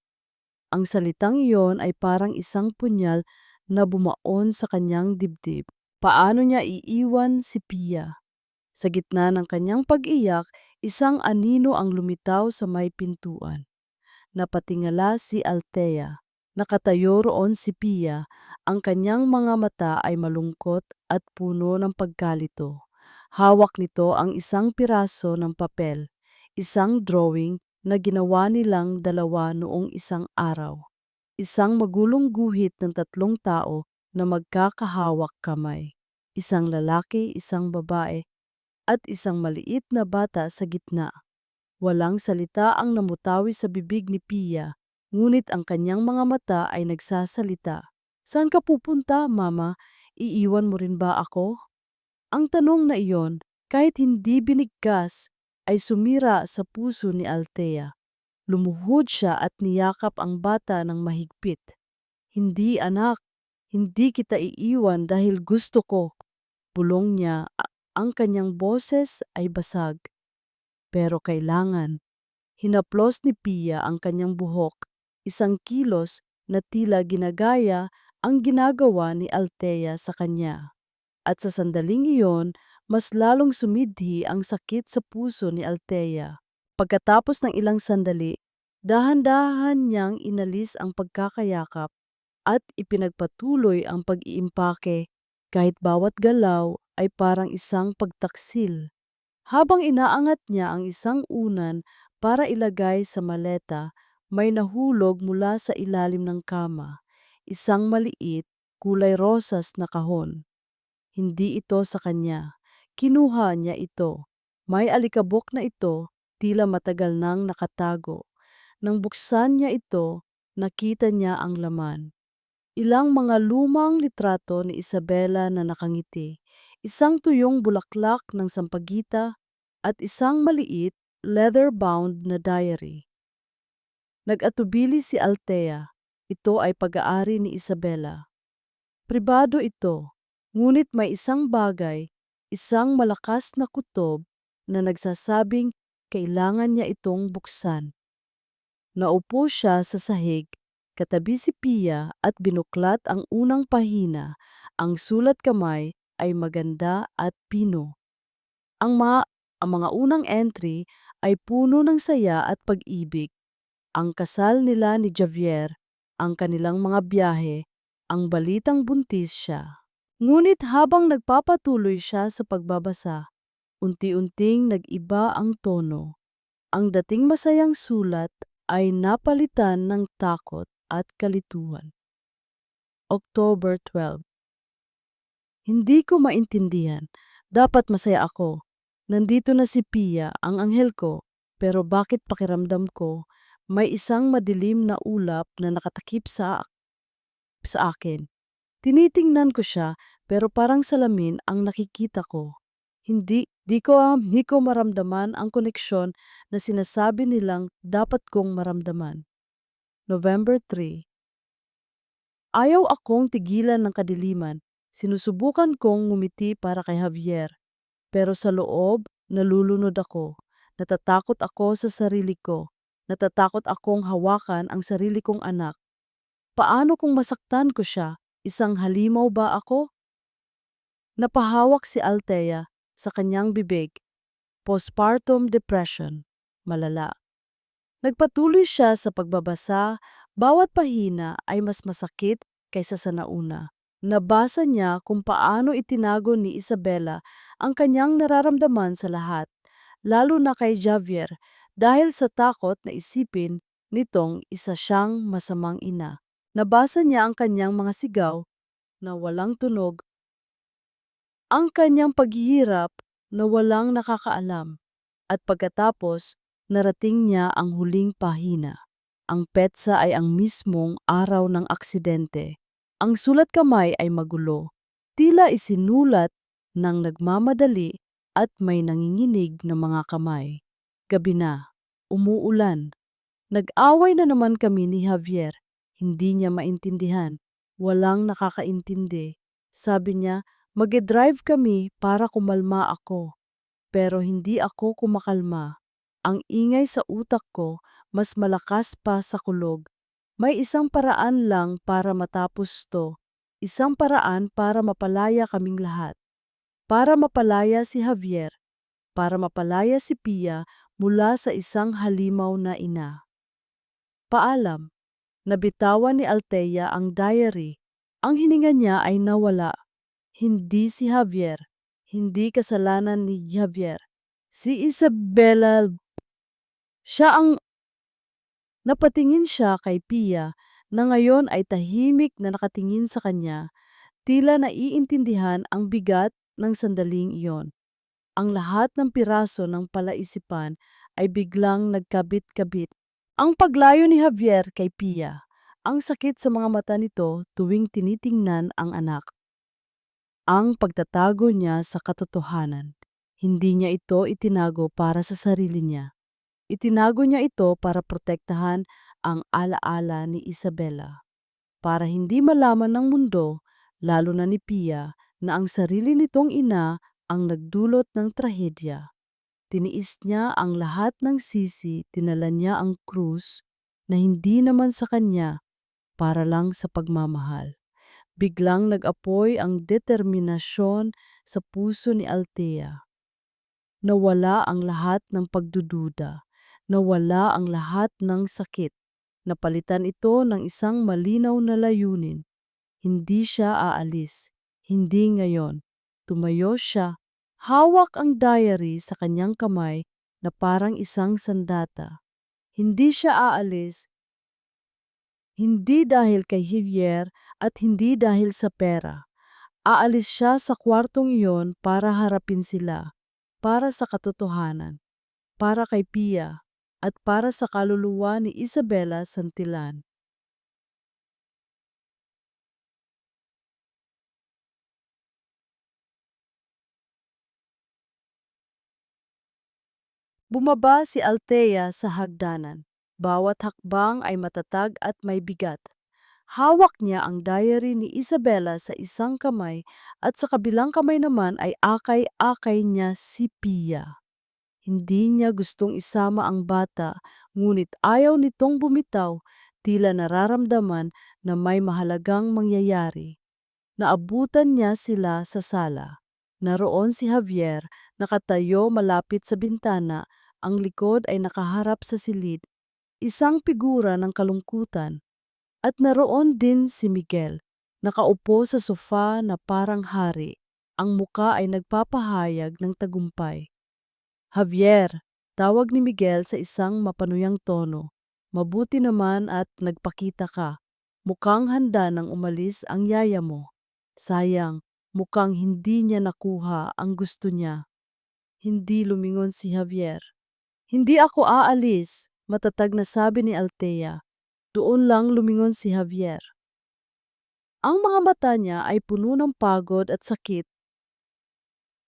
Speaker 1: Ang salitang iyon ay parang isang punyal na bumaon sa kanyang dibdib. Paano niya iiwan si Pia? Sa gitna ng kanyang pag-iyak, isang anino ang lumitaw sa may pintuan. Napatingala si Althea. Nakatayo roon si Pia. Ang kanyang mga mata ay malungkot at puno ng pagkalito. Hawak nito ang isang piraso ng papel, isang drawing na ginawa nilang dalawa noong isang araw. Isang magulong guhit ng tatlong tao na magkakahawak kamay. Isang lalaki, isang babae, at isang maliit na bata sa gitna. Walang salita ang namutawi sa bibig ni Pia, ngunit ang kanyang mga mata ay nagsasalita. "Saan ka pupunta, Mama? Iiwan mo rin ba ako?" Ang tanong na iyon, kahit hindi binigkas, ay sumira sa puso ni Althea. Lumuhod siya at niyakap ang bata ng mahigpit. "Hindi, anak. Hindi kita iiwan dahil gusto ko." Bulong niya, ang kanyang boses ay basag. Pero kailangan. Hinaplos ni Pia ang kanyang buhok, isang kilos na tila ginagaya ang ginagawa ni Althea sa kanya. At sa sandaling iyon, mas lalong sumidhi ang sakit sa puso ni Althea. Pagkatapos ng ilang sandali, dahan-dahan niyang inalis ang pagkakayakap at ipinagpatuloy ang pag-iimpake kahit bawat galaw ay parang isang pagtaksil. Habang inaangat niya ang isang unan para ilagay sa maleta, may nahulog mula sa ilalim ng kama, isang maliit, kulay rosas na kahon. Hindi ito sa kanya. Kinuha niya ito. May alikabok na ito, tila matagal nang nakatago. Nang buksan niya ito, nakita niya ang laman. Ilang mga lumang litrato ni Isabela na nakangiti, isang tuyong bulaklak ng sampagita, at isang maliit, leather-bound na diary. Nag-atubili si Althea. Ito ay pag-aari ni Isabela. Pribado ito, ngunit may isang bagay, isang malakas na kutob na nagsasabing kailangan niya itong buksan. Naupo siya sa sahig, katabi si Pia at binuklat ang unang pahina. Ang sulat kamay ay maganda at pino. Ang mga unang entry ay puno ng saya at pag-ibig. Ang kasal nila ni Javier, ang kanilang mga biyahe, ang balitang buntis siya. Ngunit habang nagpapatuloy siya sa pagbabasa, unti-unting nag-iba ang tono. Ang dating masayang sulat ay napalitan ng takot at kalituhan. October 12. Hindi ko maintindihan. Dapat masaya ako. Nandito na si Pia, ang anghel ko, pero bakit pakiramdam ko may isang madilim na ulap na nakatakip sa akin. Tinitingnan ko siya, pero parang salamin ang nakikita ko. Hindi ko maramdaman ang koneksyon na sinasabi nilang dapat kong maramdaman. November 3. Ayaw akong tigilan ng kadiliman. Sinusubukan kong ngumiti para kay Javier. Pero sa loob, nalulunod ako. Natatakot ako sa sarili ko. Natatakot akong hawakan ang sarili kong anak. Paano kung masaktan ko siya? Isang halimaw ba ako? Napahawak si Althea sa kanyang bibig. Postpartum depression. Malala. Nagpatuloy siya sa pagbabasa. Bawat pahina ay mas masakit kaysa sa nauna. Nabasa niya kung paano itinago ni Isabela ang kanyang nararamdaman sa lahat, lalo na kay Javier, dahil sa takot na isipin nitong isa siyang masamang ina. Nabasa niya ang kanyang mga sigaw na walang tunog, ang kanyang paghihirap na walang nakakaalam, at pagkatapos narating niya ang huling pahina. Ang petsa ay ang mismong araw ng aksidente. Ang sulat kamay ay magulo. Tila isinulat ng nagmamadali at may nanginginig na mga kamay. Gabi na, umuulan. Nag-away na naman kami ni Javier. Hindi niya maintindihan. Walang nakakaintindi. Sabi niya, mag-drive kami para kumalma ako. Pero hindi ako kumakalma. Ang ingay sa utak ko mas malakas pa sa kulog. May isang paraan lang para matapos to. Isang paraan para mapalaya kaming lahat. Para mapalaya si Javier. Para mapalaya si Pia mula sa isang halimaw na ina. Paalam. Nabitawan ni Althea ang diary. Ang hininga niya ay nawala. Hindi si Javier. Hindi kasalanan ni Javier. Si Isabella. Siya ang napatingin siya kay Pia na ngayon ay tahimik na nakatingin sa kanya, tila naiintindihan ang bigat ng sandaling iyon. Ang lahat ng piraso ng palaisipan ay biglang nagkabit-kabit. Ang paglayo ni Javier kay Pia, ang sakit sa mga mata nito tuwing tinitingnan ang anak. Ang pagtatago niya sa katotohanan. Hindi niya ito itinago para sa sarili niya. Itinago niya ito para protektahan ang alaala ni Isabella. Para hindi malaman ng mundo, lalo na ni Pia, na ang sarili nitong ina ang nagdulot ng trahedya. Tiniis niya ang lahat ng sisi, tinala niya ang krus na hindi naman sa kanya para lang sa pagmamahal. Biglang nag-apoy ang determinasyon sa puso ni Althea. Nawala ang lahat ng pagdududa. Nawala ang lahat ng sakit. Napalitan ito ng isang malinaw na layunin. Hindi siya aalis. Hindi ngayon. Tumayo siya. Hawak ang diary sa kanyang kamay na parang isang sandata. Hindi siya aalis. Hindi dahil kay Javier at hindi dahil sa pera. Aalis siya sa kwartong iyon para harapin sila. Para sa katotohanan. Para kay Pia. At para sa kaluluwa ni Isabella Santillan. Bumaba si Althea sa hagdanan. Bawat hakbang ay matatag at may bigat. Hawak niya ang diary ni Isabella sa isang kamay at sa kabilang kamay naman ay akay-akay niya si Pia. Hindi niya gustong isama ang bata, ngunit ayaw nitong bumitaw, tila nararamdaman na may mahalagang mangyayari. Naabutan niya sila sa sala. Naroon si Javier, nakatayo malapit sa bintana, ang likod ay nakaharap sa silid, isang figura ng kalungkutan. At naroon din si Miguel, nakaupo sa sofa na parang hari, ang muka ay nagpapahayag ng tagumpay. Javier, tawag ni Miguel sa isang mapanuyang tono. Mabuti naman at nagpakita ka. Mukhang handa nang umalis ang yaya mo. Sayang, mukhang hindi niya nakuha ang gusto niya. Hindi lumingon si Javier. Hindi ako aalis, matatag na sabi ni Althea. Doon lang lumingon si Javier. Ang mga mata niya ay puno ng pagod at sakit,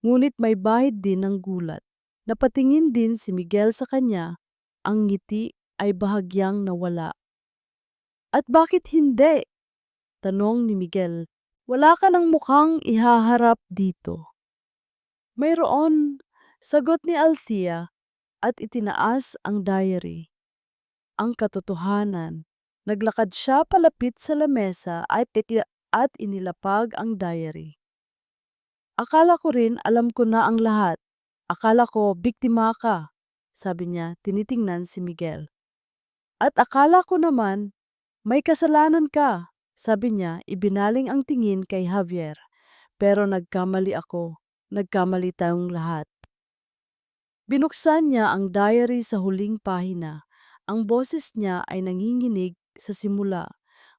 Speaker 1: ngunit may bahid din ng gulat. Napatingin din si Miguel sa kanya, ang ngiti ay bahagyang nawala. At bakit hindi? Tanong ni Miguel. Wala ka ng mukhang ihaharap dito. Mayroon, sagot ni Althea at itinaas ang diary. Ang katotohanan. Naglakad siya palapit sa lamesa at inilapag ang diary. Akala ko rin alam ko na ang lahat. Akala ko biktima ka, sabi niya, tinitingnan si Miguel. At akala ko naman may kasalanan ka, sabi niya, ibinaling ang tingin kay Javier. Pero nagkamali ako. Nagkamali tayong lahat. Binuksan niya ang diary sa huling pahina. Ang boses niya ay nanginginig sa simula.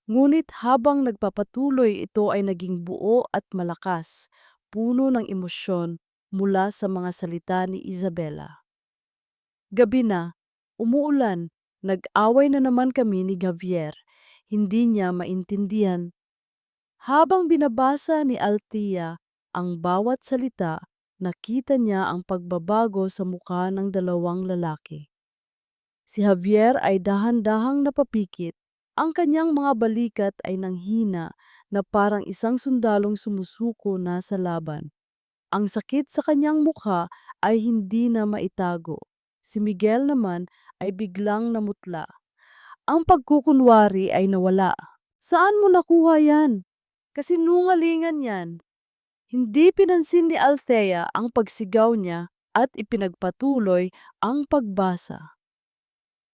Speaker 1: Ngunit habang nagpapatuloy, ito ay naging buo at malakas, puno ng emosyon mula sa mga salita ni Isabella. Gabi na, umuulan, nag-away na naman kami ni Javier. Hindi niya maintindihan Habang binabasa ni Althea ang bawat salita, nakita niya ang pagbabago sa mukha ng dalawang lalaki. Si Javier ay dahan-dahang napapikit. Ang kanyang mga balikat ay nanghina na parang isang sundalong sumusuko na sa laban. Ang sakit sa kanyang mukha ay hindi na maitago. Si Miguel naman ay biglang namutla. Ang pagkukunwari ay nawala. Saan mo nakuha yan? Kasinungalingan yan. Hindi pinansin ni Althea ang pagsigaw niya at ipinagpatuloy ang pagbasa.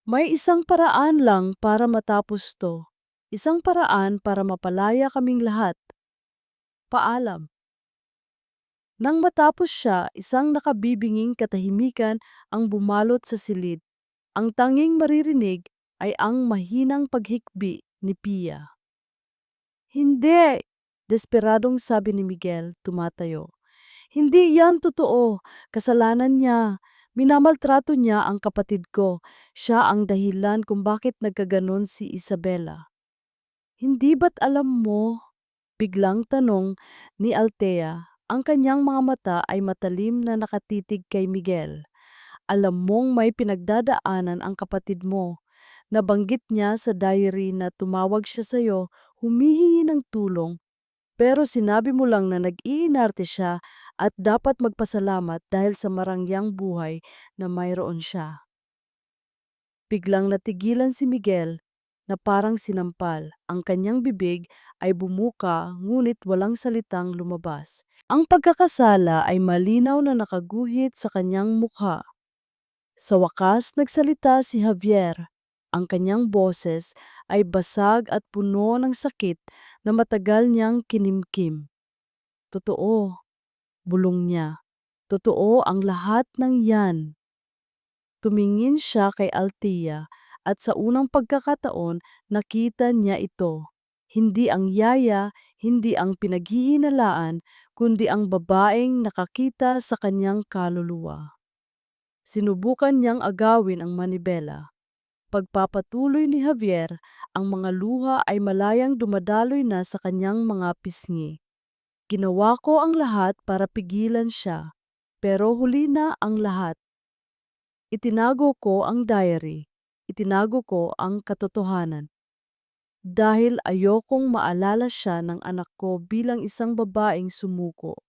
Speaker 1: May isang paraan lang para matapos to. Isang paraan para mapalaya kaming lahat. Paalam. Nang matapos siya, isang nakabibinging katahimikan ang bumalot sa silid. Ang tanging maririnig ay ang mahinang paghikbi ni Pia. Hindi! Desperadong sabi ni Miguel, tumatayo. Hindi yan totoo. Kasalanan niya. Minamaltrato niya ang kapatid ko. Siya ang dahilan kung bakit nagkaganon si Isabela. Hindi ba't alam mo? Biglang tanong ni Althea. Ang kanyang mga mata ay matalim na nakatitig kay Miguel. Alam mong may pinagdadaanan ang kapatid mo. Nabanggit niya sa diary na tumawag siya sa'yo, humihingi ng tulong, pero sinabi mo lang na nag-iinarte siya at dapat magpasalamat dahil sa marangyang buhay na mayroon siya. Biglang natigilan si Miguel na parang sinampal. Ang kanyang bibig ay bumuka ngunit walang salitang lumabas. Ang pagkakasala ay malinaw na nakaguhit sa kanyang mukha. Sa wakas nagsalita si Javier. Ang kanyang boses ay basag at puno ng sakit na matagal niyang kinimkim. Totoo, bulong niya. Totoo ang lahat ng yan. Tumingin siya kay Althea at sa unang pagkakataon nakita niya ito. Hindi ang yaya, hindi ang pinaghihinalaan, kundi ang babaeng nakakita sa kanyang kaluluwa. Sinubukan niyang agawin ang manibela. Pagpapatuloy ni Javier, ang mga luha ay malayang dumadaloy na sa kanyang mga pisngi. Ginawa ko ang lahat para pigilan siya, pero huli na ang lahat. Itinago ko ang diary, itinago ko ang katotohanan. Dahil ayokong maalala siya ng anak ko bilang isang babaeng sumuko.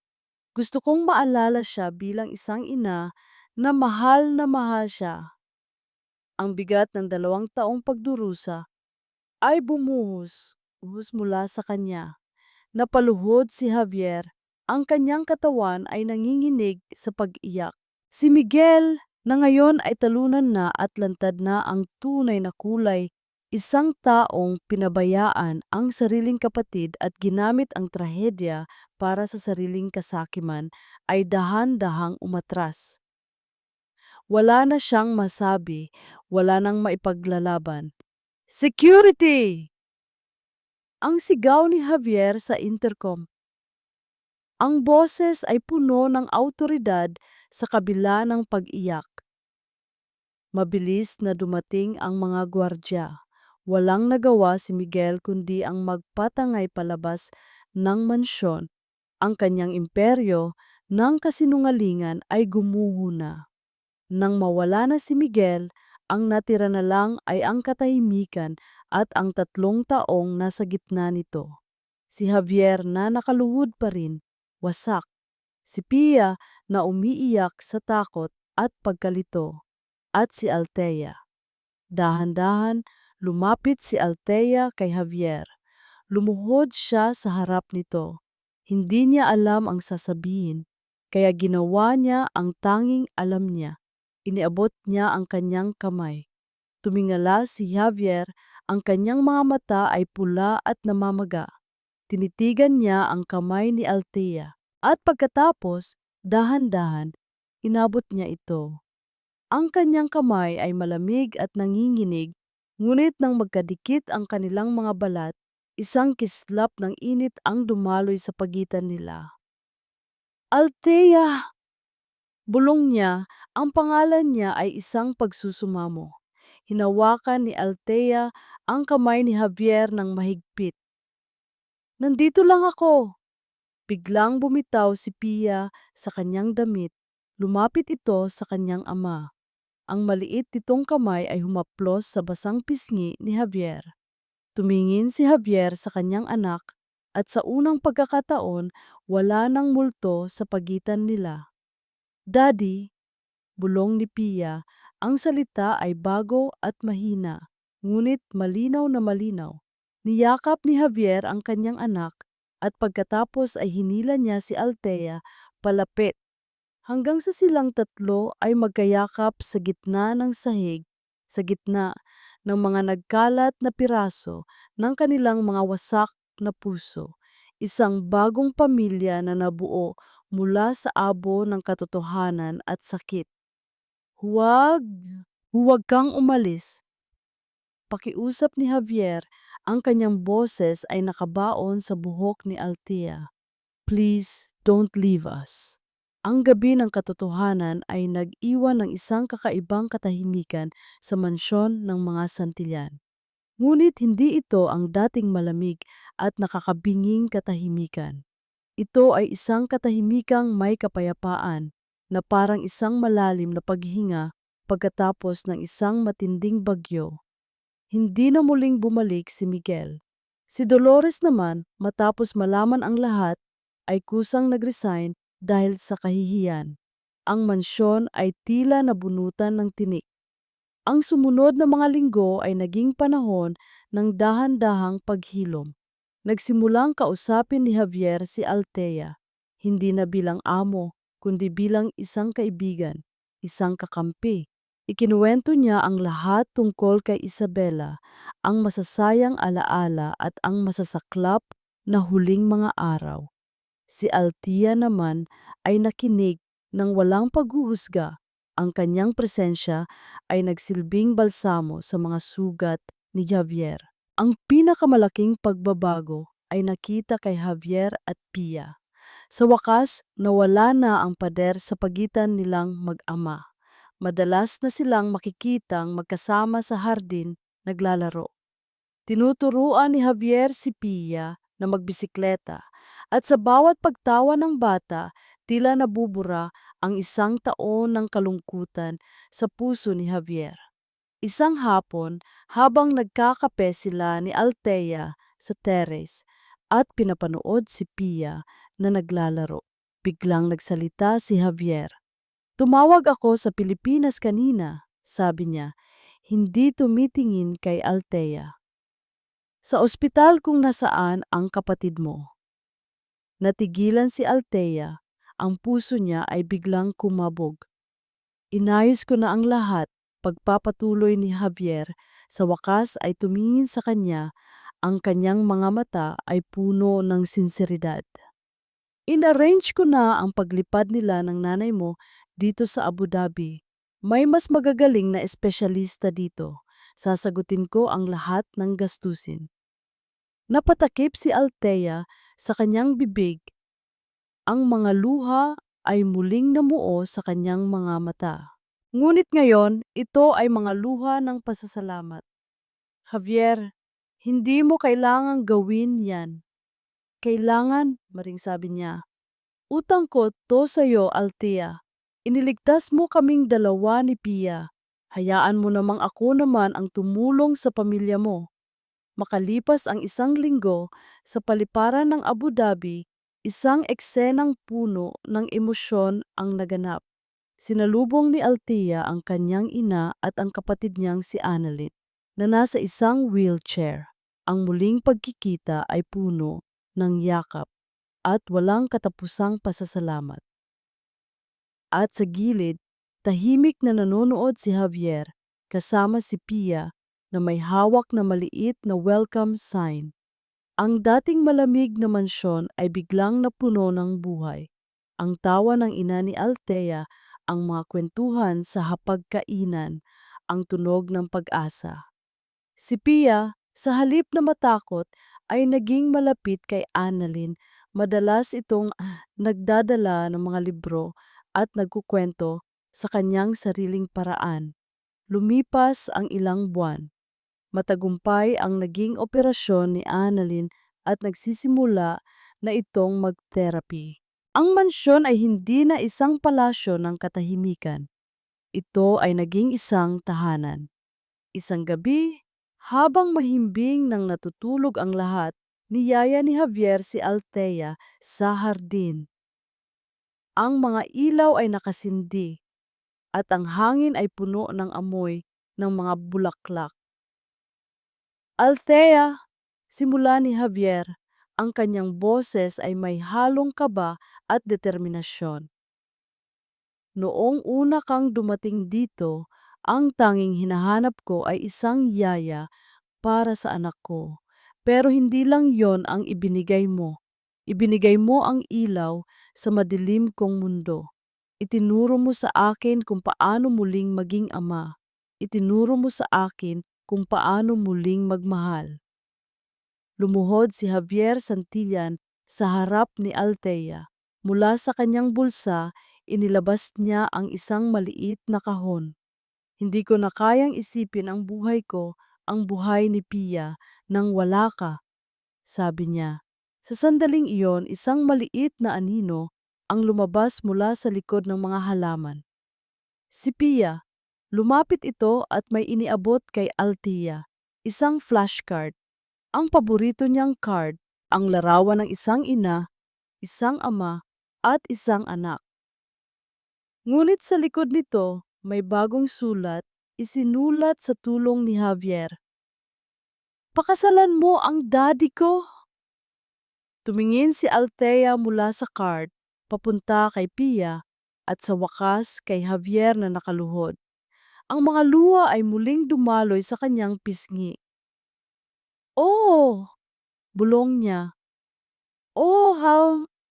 Speaker 1: Gusto kong maalala siya bilang isang ina na mahal siya. Ang bigat ng 2 taong pagdurusa ay uhos mula sa kanya. Napaluhod si Javier, ang kanyang katawan ay nanginginig sa pag-iyak. Si Miguel, na ngayon ay talunan na at lantad na ang tunay na kulay, isang taong pinabayaan ang sariling kapatid at ginamit ang trahedya para sa sariling kasakiman, ay dahan-dahang umatras. Wala na siyang masabi, wala nang maipaglalaban. Security! Ang sigaw ni Javier sa intercom. Ang boses ay puno ng awtoridad sa kabila ng pag-iyak. Mabilis na dumating ang mga gwardya. Walang nagawa si Miguel kundi ang magpatangay palabas ng mansyon. Ang kanyang imperyo ng kasinungalingan ay gumuho na. Nang mawala na si Miguel, ang natira na lang ay ang katahimikan at ang 3 taong nasa gitna nito. Si Javier na nakaluhod pa rin, wasak. Si Pia na umiiyak sa takot at pagkalito. At si Althea. Dahan-dahan, lumapit si Althea kay Javier. Lumuhod siya sa harap nito. Hindi niya alam ang sasabihin, kaya ginawa niya ang tanging alam niya. Iniabot niya ang kanyang kamay. Tumingala si Javier, ang kanyang mga mata ay pula at namamaga. Tinitigan niya ang kamay ni Althea at pagkatapos, dahan-dahan, inabot niya ito. Ang kanyang kamay ay malamig at nanginginig, ngunit nang magkadikit ang kanilang mga balat, isang kislap ng init ang dumaloy sa pagitan nila. Althea! Bulong niya, ang pangalan niya ay isang pagsusumamo. Hinawakan ni Althea ang kamay ni Javier ng mahigpit. Nandito lang ako. Biglang bumitaw si Pia sa kanyang damit. Lumapit ito sa kanyang ama. Ang maliit nitong kamay ay humaplos sa basang pisngi ni Javier. Tumingin si Javier sa kanyang anak at sa unang pagkakataon wala nang multo sa pagitan nila. Daddy, bulong ni Pia, ang salita ay bago at mahina, ngunit malinaw na malinaw. Niyakap ni Javier ang kanyang anak at pagkatapos ay hinila niya si Althea palapit hanggang sa silang tatlo ay magkayakap sa gitna ng sahig, sa gitna ng mga nagkalat na piraso ng kanilang mga wasak na puso. Isang bagong pamilya na nabuo mula sa abo ng katotohanan at sakit. Huwag, huwag kang umalis. Pakiusap ni Javier, ang kanyang boses ay nakabaon sa buhok ni Althea. Please, don't leave us. Ang gabi ng katotohanan ay nag-iwan ng isang kakaibang katahimikan sa mansyon ng mga Santillan. Ngunit hindi ito ang dating malamig at nakakabinging katahimikan. Ito ay isang katahimikang may kapayapaan na parang isang malalim na paghinga pagkatapos ng isang matinding bagyo. Hindi na muling bumalik si Miguel. Si Dolores naman, matapos malaman ang lahat, ay kusang nag-resign dahil sa kahihiyan. Ang mansyon ay tila nabunutan ng tinik. Ang sumunod na mga linggo ay naging panahon ng dahan-dahang paghilom. Nagsimulang kausapin ni Javier si Althea, hindi na bilang amo, kundi bilang isang kaibigan, isang kakampi. Ikinuwento niya ang lahat tungkol kay Isabela, ang masasayang alaala at ang masasaklap na huling mga araw. Si Althea naman ay nakinig ng walang paghuhusga. Ang kanyang presensya ay nagsilbing balsamo sa mga sugat ni Javier. Ang pinakamalaking pagbabago ay nakita kay Javier at Pia. Sa wakas, nawala na ang pader sa pagitan nilang mag-ama. Madalas na silang makikitang magkasama sa hardin naglalaro. Tinuturuan ni Javier si Pia na magbisikleta at sa bawat pagtawa ng bata, tila nabubura ang isang taon ng kalungkutan sa puso ni Javier. Isang hapon, habang nagkakape sila ni Althea sa terrace at pinapanood si Pia na naglalaro, biglang nagsalita si Javier. Tumawag ako sa Pilipinas kanina, sabi niya, hindi tumitingin kay Althea. Sa ospital kung nasaan ang kapatid mo. Natigilan si Althea, ang puso niya ay biglang kumabog. Inayos ko na ang lahat, pagpapatuloy ni Javier, sa wakas ay tumingin sa kanya, ang kanyang mga mata ay puno ng sinseridad. Inarrange ko na ang paglipad nila ng nanay mo dito sa Abu Dhabi. May mas magagaling na espesyalista dito. Sasagutin ko ang lahat ng gastusin. Napatakip si Althea sa kanyang bibig. Ang mga luha ay muling namuo sa kanyang mga mata. Ngunit ngayon, ito ay mga luha ng pasasalamat. Javier, hindi mo kailangang gawin yan. Kailangan, maring sabi niya. Utang ko to sa'yo, Althea. Iniligtas mo kaming dalawa ni Pia. Hayaan mo namang ako naman ang tumulong sa pamilya mo. Makalipas ang isang linggo, sa paliparan ng Abu Dhabi, isang eksenang puno ng emosyon ang naganap. Sinalubong ni Althea ang kanyang ina at ang kapatid niyang si Annalyn, na nasa isang wheelchair. Ang muling pagkikita ay puno ng yakap at walang katapusang pasasalamat. At sa gilid, tahimik na nanonood si Javier kasama si Pia na may hawak na maliit na welcome sign. Ang dating malamig na mansyon ay biglang napuno ng buhay. Ang tawa ng ina ni Althea, ang mga kwentuhan sa hapagkainan, ang tunog ng pag-asa. Si Pia, sa halip na matakot, ay naging malapit kay Annalyn. Madalas itong nagdadala ng mga libro at nagkukwento sa kanyang sariling paraan. Lumipas ang ilang buwan. Matagumpay ang naging operasyon ni Annalyn at nagsisimula na itong mag-therapy. Ang mansyon ay hindi na isang palasyo ng katahimikan. Ito ay naging isang tahanan. Isang gabi, habang mahimbing nang natutulog ang lahat, niyaya ni Javier si Althea sa hardin. Ang mga ilaw ay nakasindi at ang hangin ay puno ng amoy ng mga bulaklak. Althea, simula ni Javier, ang kanyang boses ay may halong kaba at determinasyon. Noong una kang dumating dito, ang tanging hinahanap ko ay isang yaya para sa anak ko. Pero hindi lang yon ang ibinigay mo. Ibinigay mo ang ilaw sa madilim kong mundo. Itinuro mo sa akin kung paano muling maging ama. Itinuro mo sa akin kung paano muling magmahal. Lumuhod si Javier Santillan sa harap ni Althea. Mula sa kanyang bulsa, inilabas niya ang isang maliit na kahon. Hindi ko na kayang isipin ang buhay ko, ang buhay ni Pia, nang wala ka, sabi niya. Sa sandaling iyon, isang maliit na anino ang lumabas mula sa likod ng mga halaman. Si Pia, lumapit ito at may iniabot kay Althea, isang flashcard. Ang paborito niyang card, ang larawan ng isang ina, isang ama, at isang anak. Ngunit sa likod nito, may bagong sulat, isinulat sa tulong ni Javier. Pakasalan mo ang daddy ko. Tumingin si Althea mula sa card, papunta kay Pia, at sa wakas kay Javier na nakaluhod. Ang mga luha ay muling dumaloy sa kanyang pisngi. Oh! Bulong niya. Oh,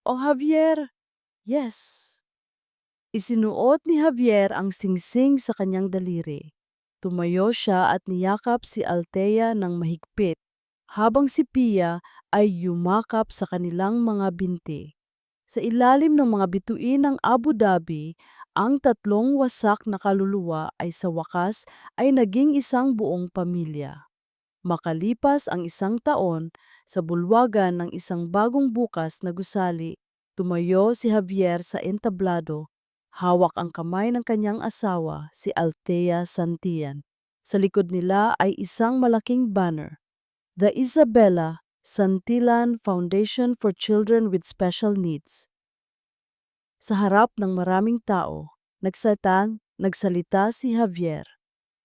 Speaker 1: Javier. Yes. Isinuot ni Javier ang singsing sa kanyang daliri. Tumayo siya at niyakap si Althea ng mahigpit, habang si Pia ay yumakap sa kanilang mga binti. Sa ilalim ng mga bituin ng Abu Dhabi, ang tatlong wasak na kaluluwa ay sa wakas ay naging isang buong pamilya. Makalipas ang isang taon, sa bulwagan ng isang bagong bukas na gusali, tumayo si Javier sa entablado. Hawak ang kamay ng kanyang asawa, si Althea Santillan. Sa likod nila ay isang malaking banner, The Isabella Santillan Foundation for Children with Special Needs. Sa harap ng maraming tao, nagsalita si Javier.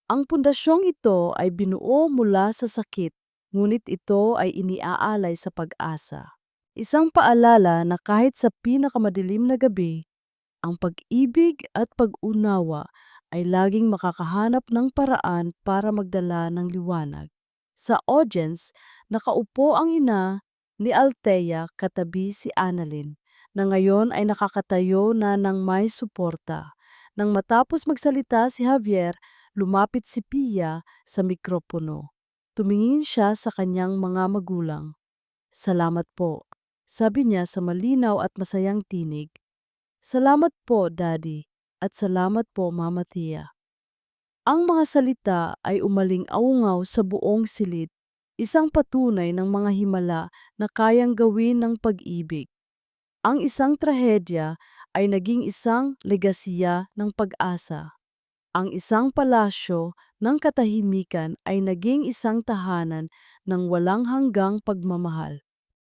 Speaker 1: Ang pundasyong ito ay binuo mula sa sakit, ngunit ito ay iniaalay sa pag-asa. Isang paalala na kahit sa pinakamadilim na gabi, ang pag-ibig at pag-unawa ay laging makakahanap ng paraan para magdala ng liwanag. Sa audience, nakaupo ang ina ni Althea katabi si Annalyn, na ngayon ay nakakatayo na ng may suporta. Nang matapos magsalita si Javier, lumapit si Pia sa mikropono. Tumingin siya sa kanyang mga magulang. Salamat po, sabi niya sa malinaw at masayang tinig. Salamat po, Daddy, at salamat po, Mama Tia. Ang mga salita ay umaling-aungaw sa buong silid, isang patunay ng mga himala na kayang gawin ng pag-ibig. Ang isang trahedya ay naging isang legasiya ng pag-asa. Ang isang palasyo ng katahimikan ay naging isang tahanan ng walang hanggang pagmamahal.